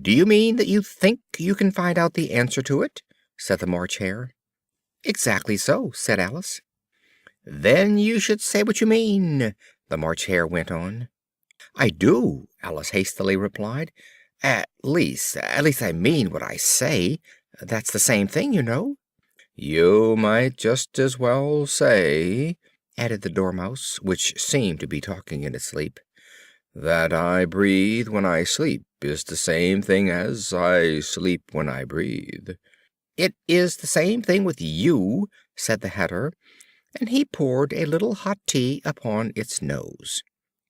"Do you mean that you think you can find out the answer to it?" said the March Hare. "Exactly so," said Alice. "Then you should say what you mean," the March Hare went on. "I do," Alice hastily replied. At least I mean what I say. That's the same thing, you know." "You might just as well say," added the Dormouse, which seemed to be talking in its sleep, "that I breathe when I sleep is the same thing as I sleep when I breathe." "It is the same thing with you," said the Hatter, and he poured a little hot tea upon its nose.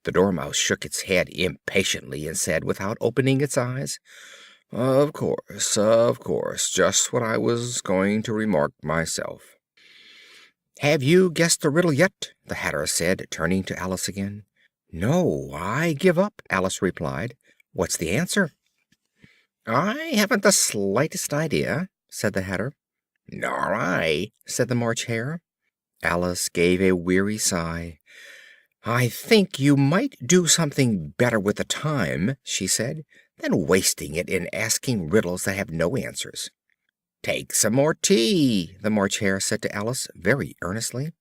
The Dormouse shook its head impatiently and said, without opening its eyes, of course, just what I was going to remark myself." "Have you guessed the riddle yet?" the Hatter said, turning to Alice again. "No, I give up," Alice replied. "What's the answer?" "I haven't the slightest idea," said the Hatter. "Nor I," said the March Hare. Alice gave a weary sigh. "I think you might do something better with the time," she said, "than wasting it in asking riddles that have no answers." "Take some more tea," the March Hare said to Alice very earnestly.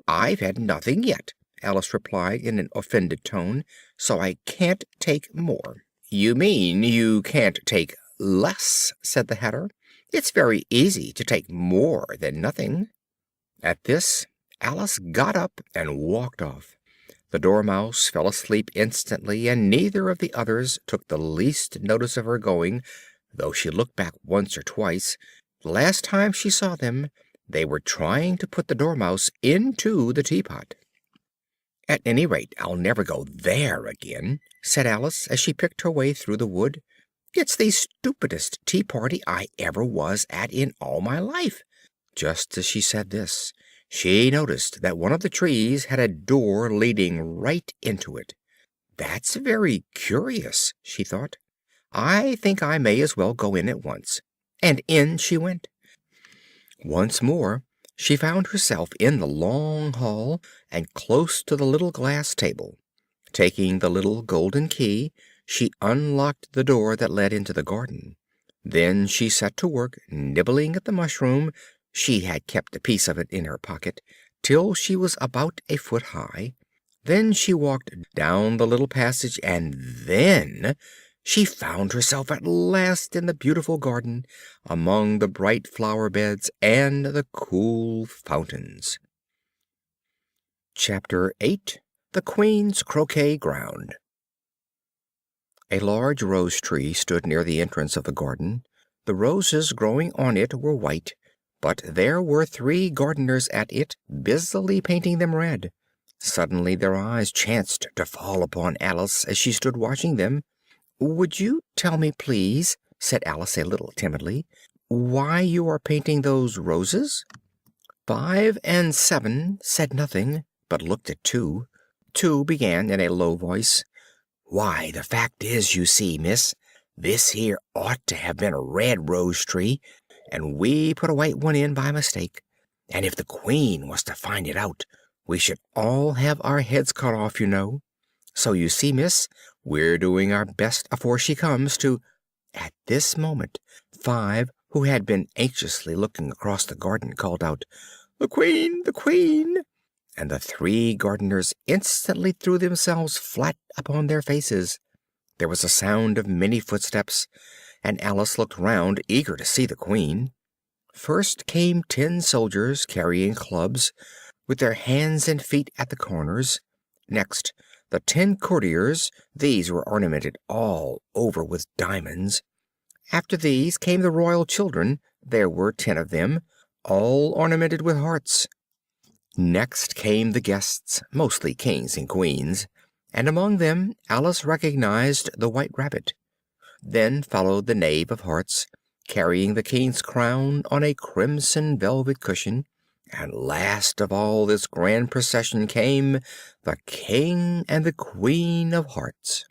"I've had nothing yet," Alice replied in an offended tone, "so I can't take more." "You mean you can't take less," said the Hatter. "It's very easy to take more than nothing." At this Alice got up and walked off. The Dormouse fell asleep instantly, and neither of the others took the least notice of her going, though she looked back once or twice. The last time she saw them, they were trying to put the Dormouse into the teapot. "At any rate, I'll never go there again," said Alice, as she picked her way through the wood. "It's the stupidest tea party I ever was at in all my life." Just as she said this, she noticed that one of the trees had a door leading right into it. "That's very curious," she thought. "I think I may as well go in at once." And in she went. Once more she found herself in the long hall, and close to the little glass table. Taking the little golden key, she unlocked the door that led into the garden. Then she set to work nibbling at the mushroom (she had kept a piece of it in her pocket) till she was about a foot high. Then she walked down the little passage, and then she found herself at last in the beautiful garden, among the bright flower beds and the cool fountains. Chapter 8. The Queen's Croquet Ground. A large rose tree stood near the entrance of the garden. The roses growing on it were white, but there were 3 gardeners at it, busily painting them red. Suddenly their eyes chanced to fall upon Alice as she stood watching them. "Would you tell me, please," said Alice a little timidly, "why you are painting those roses?" 5 and 7 said nothing, but looked at 2. 2 began in a low voice. "Why, the fact is, you see, miss, this here ought to have been a red rose tree, and we put a white one in by mistake. And if the Queen was to find it out, we should all have our heads cut off, you know. So you see, miss, we're doing our best afore she comes to—" At this moment 5, who had been anxiously looking across the garden, called out, "The Queen! The Queen!" And the 3 gardeners instantly threw themselves flat upon their faces. There was a sound of many footsteps, and Alice looked round, eager to see the Queen. First came 10 soldiers carrying clubs, with their hands and feet at the corners. Next, the 10 courtiers; these were ornamented all over with diamonds. After these came the royal children; there were 10 of them, all ornamented with hearts. Next came the guests, mostly kings and queens, and among them Alice recognized the White Rabbit. Then followed the Knave of Hearts, carrying the king's crown on a crimson velvet cushion, and last of all this grand procession came the King and the Queen of Hearts.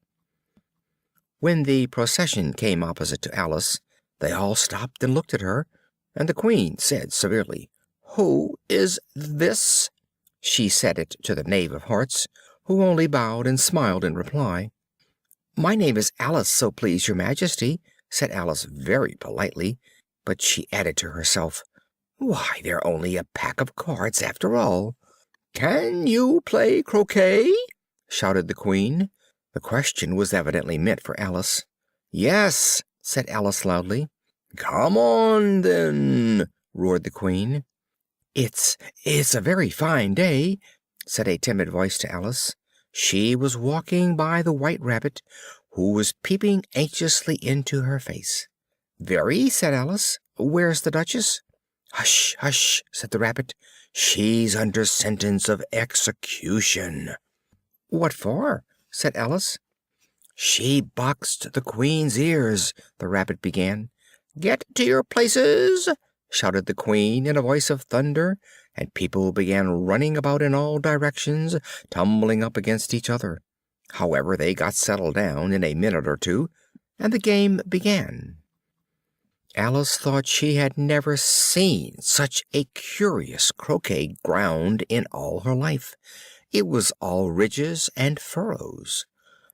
When the procession came opposite to Alice, they all stopped and looked at her, and the Queen said severely, "Who is this?" She said it to the Knave of Hearts, who only bowed and smiled in reply. "My name is Alice, so please your Majesty," said Alice very politely, but she added to herself, "Why, they're only a pack of cards after all." "Can you play croquet?" shouted the Queen. The question was evidently meant for Alice. "Yes," said Alice loudly. "Come on, then," roared the Queen. It's a very fine day," said a timid voice to Alice. She was walking by the White Rabbit, who was peeping anxiously into her face. "Very," said Alice. "Where's the Duchess?" "Hush, hush," said the Rabbit. "She's under sentence of execution." "What for?" said Alice. "She boxed the Queen's ears," the Rabbit began. "Get to your places!" shouted the Queen in a voice of thunder, and people began running about in all directions, tumbling up against each other. However, they got settled down in a minute or two, and the game began. Alice thought she had never seen such a curious croquet ground in all her life. It was all ridges and furrows.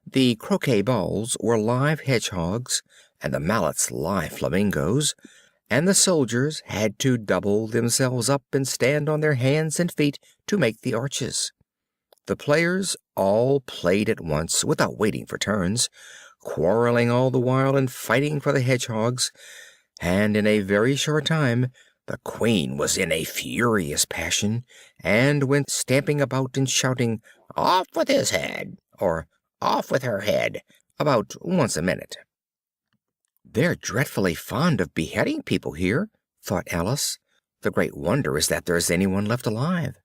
The croquet balls were live hedgehogs, and the mallets live flamingos, and the soldiers had to double themselves up and stand on their hands and feet to make the arches. The players all played at once, without waiting for turns, quarreling all the while and fighting for the hedgehogs, and in a very short time the Queen was in a furious passion, and went stamping about and shouting, "Off with his head!" or "Off with her head!" about once a minute. "They're dreadfully fond of beheading people here," thought Alice. "The great wonder is that there's anyone left alive."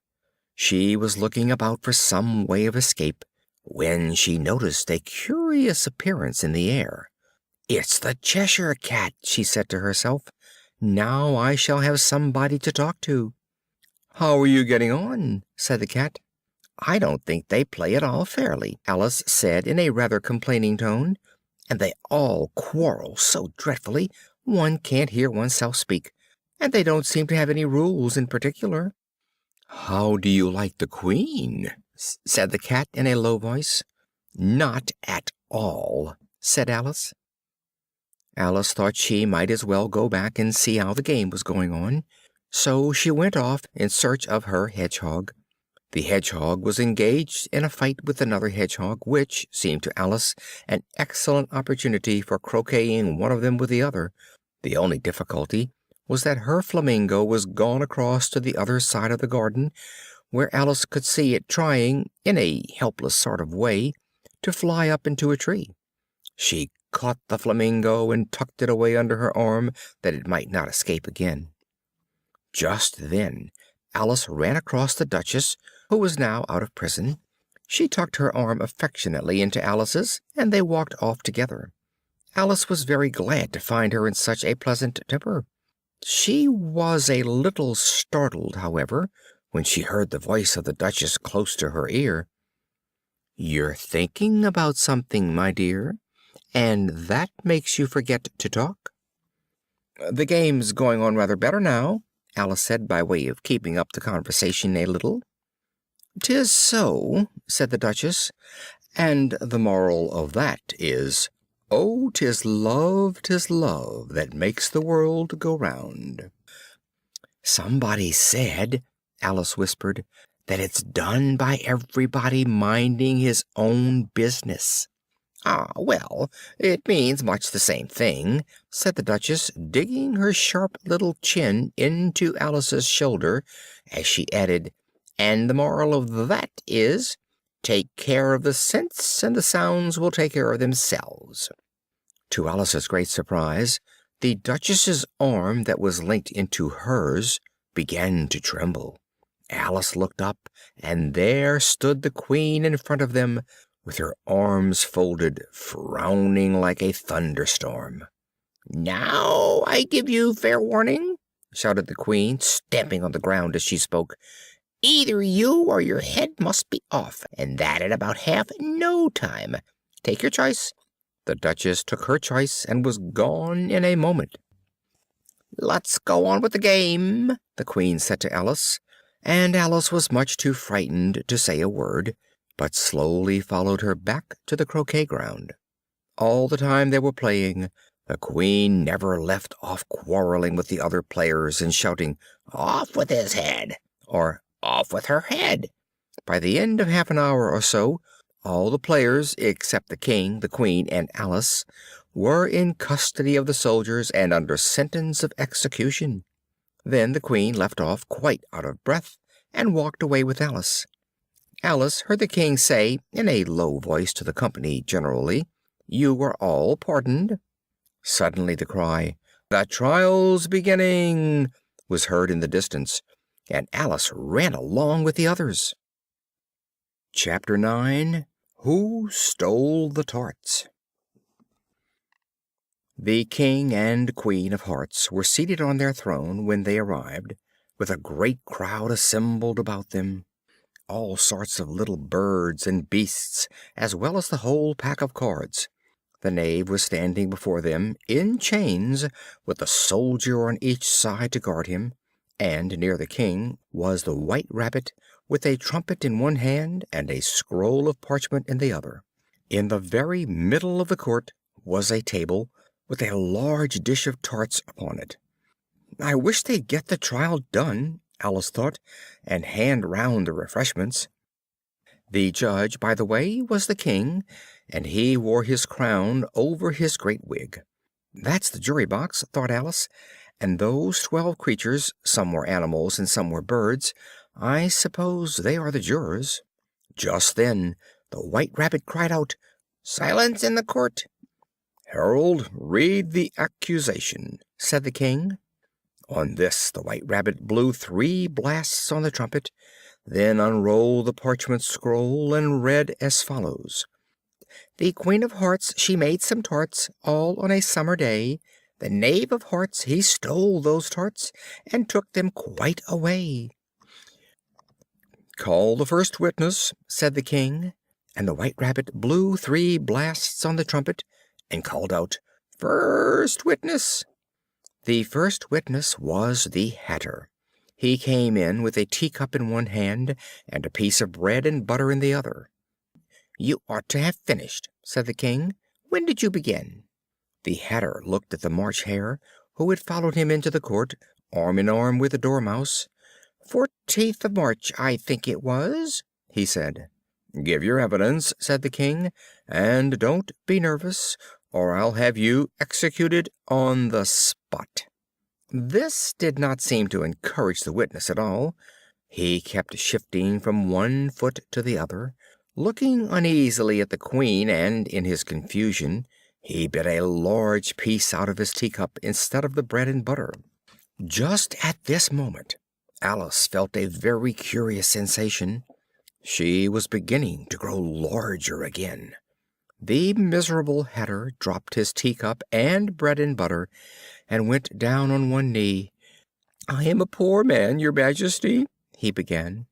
She was looking about for some way of escape, when she noticed a curious appearance in the air. "It's the Cheshire Cat," she said to herself. "Now I shall have somebody to talk to." "How are you getting on?" said the Cat. "I don't think they play at all fairly," Alice said in a rather complaining tone. "And they all quarrel so dreadfully one can't hear oneself speak, and they don't seem to have any rules in particular." "How do you like the Queen?" said the Cat in a low voice. "Not at all," said Alice. Alice thought she might as well go back and see how the game was going on, so she went off in search of her hedgehog. The hedgehog was engaged in a fight with another hedgehog, which seemed to Alice an excellent opportunity for croqueting one of them with the other. The only difficulty was that her flamingo was gone across to the other side of the garden, where Alice could see it trying, in a helpless sort of way, to fly up into a tree. She caught the flamingo and tucked it away under her arm, that it might not escape again. Just then Alice ran across the Duchess, who was now out of prison. She tucked her arm affectionately into Alice's, and they walked off together. Alice was very glad to find her in such a pleasant temper. She was a little startled, however, when she heard the voice of the Duchess close to her ear. "You're thinking about something, my dear, and that makes you forget to talk." "The game's going on rather better now," Alice said, by way of keeping up the conversation a little. "'Tis so," said the Duchess, "and the moral of that is, 'Oh, 'tis love that makes the world go round.'" "Somebody said," Alice whispered, "that it's done by everybody minding his own business." "Ah, well, it means much the same thing," said the Duchess, digging her sharp little chin into Alice's shoulder as she added, "and the moral of that is, take care of the scents and the sounds will take care of themselves." To Alice's great surprise, the Duchess's arm that was linked into hers began to tremble. Alice looked up, and there stood the Queen in front of them, with her arms folded, frowning like a thunderstorm. "Now I give you fair warning," shouted the Queen, stamping on the ground as she spoke. "Either you or your head must be off, and that in about half no time. Take your choice." The Duchess took her choice and was gone in a moment. "Let's go on with the game," the Queen said to Alice, and Alice was much too frightened to say a word, but slowly followed her back to the croquet ground. All the time they were playing, the Queen never left off quarreling with the other players and shouting, "Off with his head!" or "Off with her head!" By the end of half an hour or so, all the players, except the King, the Queen, and Alice, were in custody of the soldiers and under sentence of execution. Then the Queen left off quite out of breath and walked away with Alice. Alice heard the King say, in a low voice to the company generally, "You are all pardoned." Suddenly the cry, "The trial's beginning!" was heard in the distance, and Alice ran along with the others. Chapter 9. Who Stole the Tarts? The King and Queen of Hearts were seated on their throne when they arrived, with a great crowd assembled about them. All sorts of little birds and beasts, as well as the whole pack of cards. The knave was standing before them, in chains, with a soldier on each side to guard him, and near the King was the White Rabbit, with a trumpet in one hand and a scroll of parchment in the other. In the very middle of the court was a table, with a large dish of tarts upon it. "I wish they'd get the trial done," Alice thought, "and hand round the refreshments." The judge, by the way, was the King, and he wore his crown over his great wig. "That's the jury box," thought Alice, "and those 12 creatures, some were animals and some were birds, I suppose they are the jurors." Just then the White Rabbit cried out, "Silence in the court!" "Herald, read the accusation," said the King. On this the White Rabbit blew 3 blasts on the trumpet, then unrolled the parchment scroll and read as follows: "The Queen of Hearts, she made some tarts, all on a summer day. The Knave of Hearts, he stole those tarts, and took them quite away." "Call the first witness," said the King, and the White Rabbit blew 3 blasts on the trumpet, and called out, "First witness." The first witness was the Hatter. He came in with a teacup in one hand and a piece of bread and butter in the other. "You ought to have finished," said the King. "When did you begin?" The Hatter looked at the March Hare, who had followed him into the court, arm in arm with the Dormouse. "14th of March, I think it was," he said. "Give your evidence," said the King, "and don't be nervous, or I'll have you executed on the spot." This did not seem to encourage the witness at all. He kept shifting from one foot to the other, looking uneasily at the Queen, and in his confusion he bit a large piece out of his teacup instead of the bread and butter. Just at this moment Alice felt a very curious sensation. She was beginning to grow larger again. The miserable Hatter dropped his teacup and bread and butter, and went down on one knee. "I am a poor man, your Majesty," he began.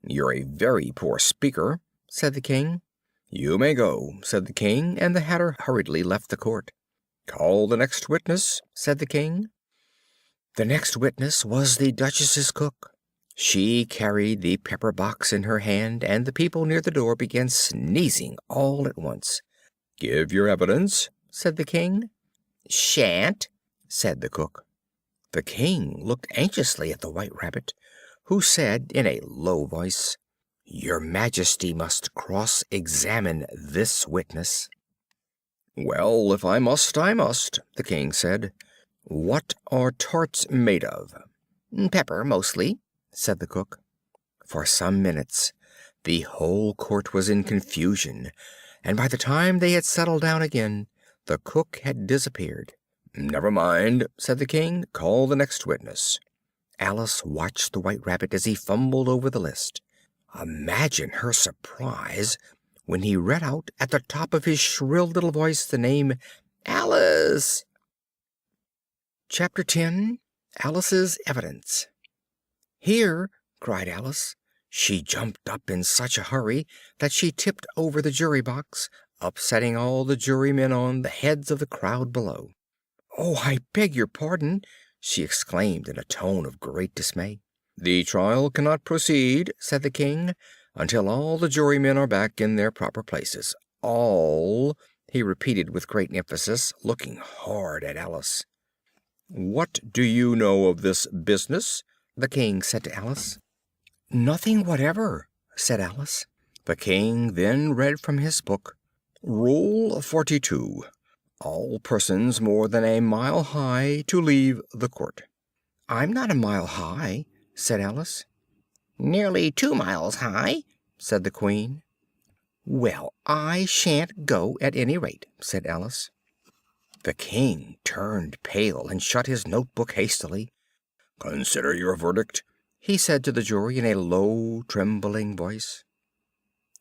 "You're a very poor speaker," said the King. "You may go," said the King, and the Hatter hurriedly left the court. "Call the next witness," said the King. The next witness was the Duchess's cook. She carried the pepper box in her hand, and the people near the door began sneezing all at once. "Give your evidence," said the King. "Shan't," said the cook. The King looked anxiously at the White Rabbit, who said in a low voice, "Your Majesty must cross-examine this witness." "Well, if I must, I must," the King said. "What are tarts made of?" "Pepper, mostly," said the cook. For some minutes the whole court was in confusion, and by the time they had settled down again, the cook had disappeared. "Never mind," said the King. "Call the next witness." Alice watched the White Rabbit as he fumbled over the list. Imagine her surprise when he read out at the top of his shrill little voice the name Alice. Chapter 10. Alice's Evidence. "Here!" cried Alice. She jumped up in such a hurry that she tipped over the jury box, upsetting all the jurymen on the heads of the crowd below. "Oh, I beg your pardon!" she exclaimed in a tone of great dismay. "The trial cannot proceed," said the King, "until all the jurymen are back in their proper places. All," he repeated with great emphasis, looking hard at Alice. "What do you know of this business?" the King said to Alice. "Nothing whatever," said Alice. The King then read from his book: "Rule 42. All persons more than a mile high to leave the court." "I'm not a mile high," said Alice. "Nearly 2 miles high," said the Queen. "Well, I shan't go at any rate," said Alice. The King turned pale and shut his notebook hastily. "Consider your verdict," he said to the jury in a low, trembling voice.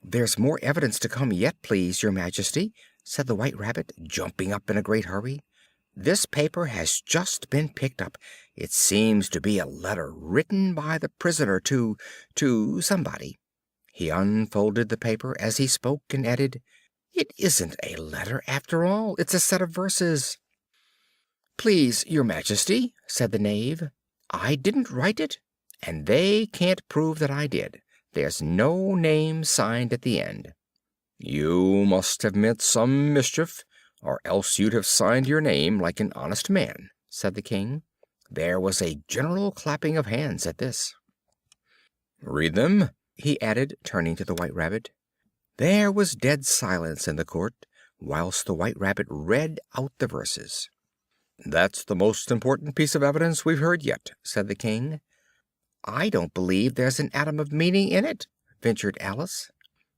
"There's more evidence to come yet, please, your Majesty," said the White Rabbit, jumping up in a great hurry. "This paper has just been picked up. It seems to be a letter written by the prisoner to somebody." He unfolded the paper as he spoke and added, "It isn't a letter after all. It's a set of verses." "Please, your Majesty," said the Knave, "I didn't write it, and they can't prove that I did. There's no name signed at the end." "You must have meant some mischief, or else you'd have signed your name like an honest man," said the King. There was a general clapping of hands at this. "Read them," he added, turning to the White Rabbit. There was dead silence in the court whilst the White Rabbit read out the verses. "That's the most important piece of evidence we've heard yet," said the King. "I don't believe there's an atom of meaning in it," ventured Alice.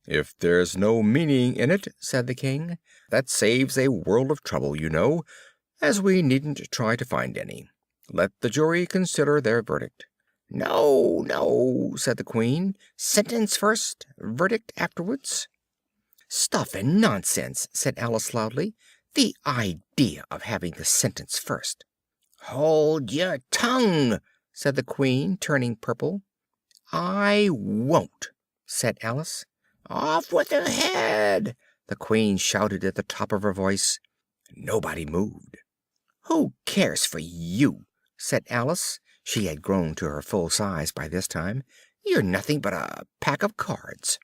"If there's no meaning in it," said the King, "that saves a world of trouble, you know, as we needn't try to find any. Let the jury consider their verdict." "No, no," said the Queen. "Sentence first, verdict afterwards." "Stuff and nonsense!" said Alice loudly. "The idea of having the sentence first!" "Hold your tongue!" said the Queen, turning purple. "I won't!" said Alice. "Off with her head!" the Queen shouted at the top of her voice. Nobody moved. "Who cares for you?" said Alice. She had grown to her full size by this time. "You're nothing but a pack of cards."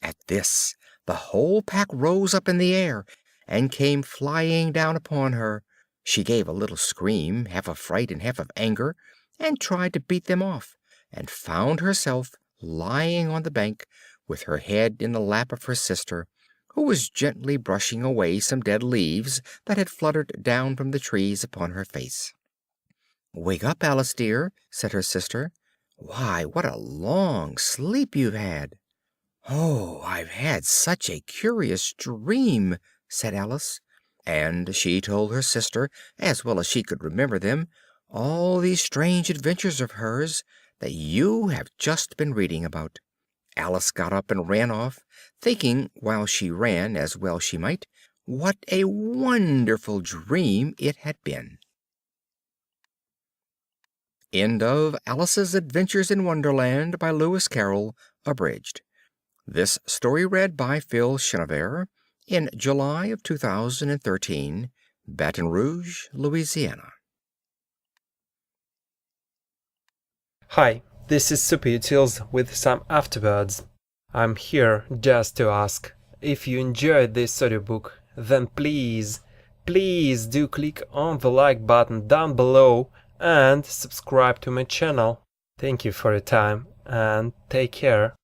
At this the whole pack rose up in the air and came flying down upon her. She gave a little scream, half of fright and half of anger, and tried to beat them off, and found herself lying on the bank with her head in the lap of her sister, who was gently brushing away some dead leaves that had fluttered down from the trees upon her face. "Wake up, Alice dear," said her sister. "Why, what a long sleep you've had!" "Oh, I've had such a curious dream," said Alice, and she told her sister, as well as she could remember them, all these strange adventures of hers that you have just been reading about. Alice got up and ran off, thinking while she ran, as well she might, what a wonderful dream it had been. End of Alice's Adventures in Wonderland by Lewis Carroll, abridged. This story read by Phil Chenevert in July of 2013, Baton Rouge, Louisiana. Hi, this is Super Utils with some afterwords. I'm here just to ask, if you enjoyed this audiobook, then please do click on the like button down below and subscribe to my channel. Thank you for your time and take care.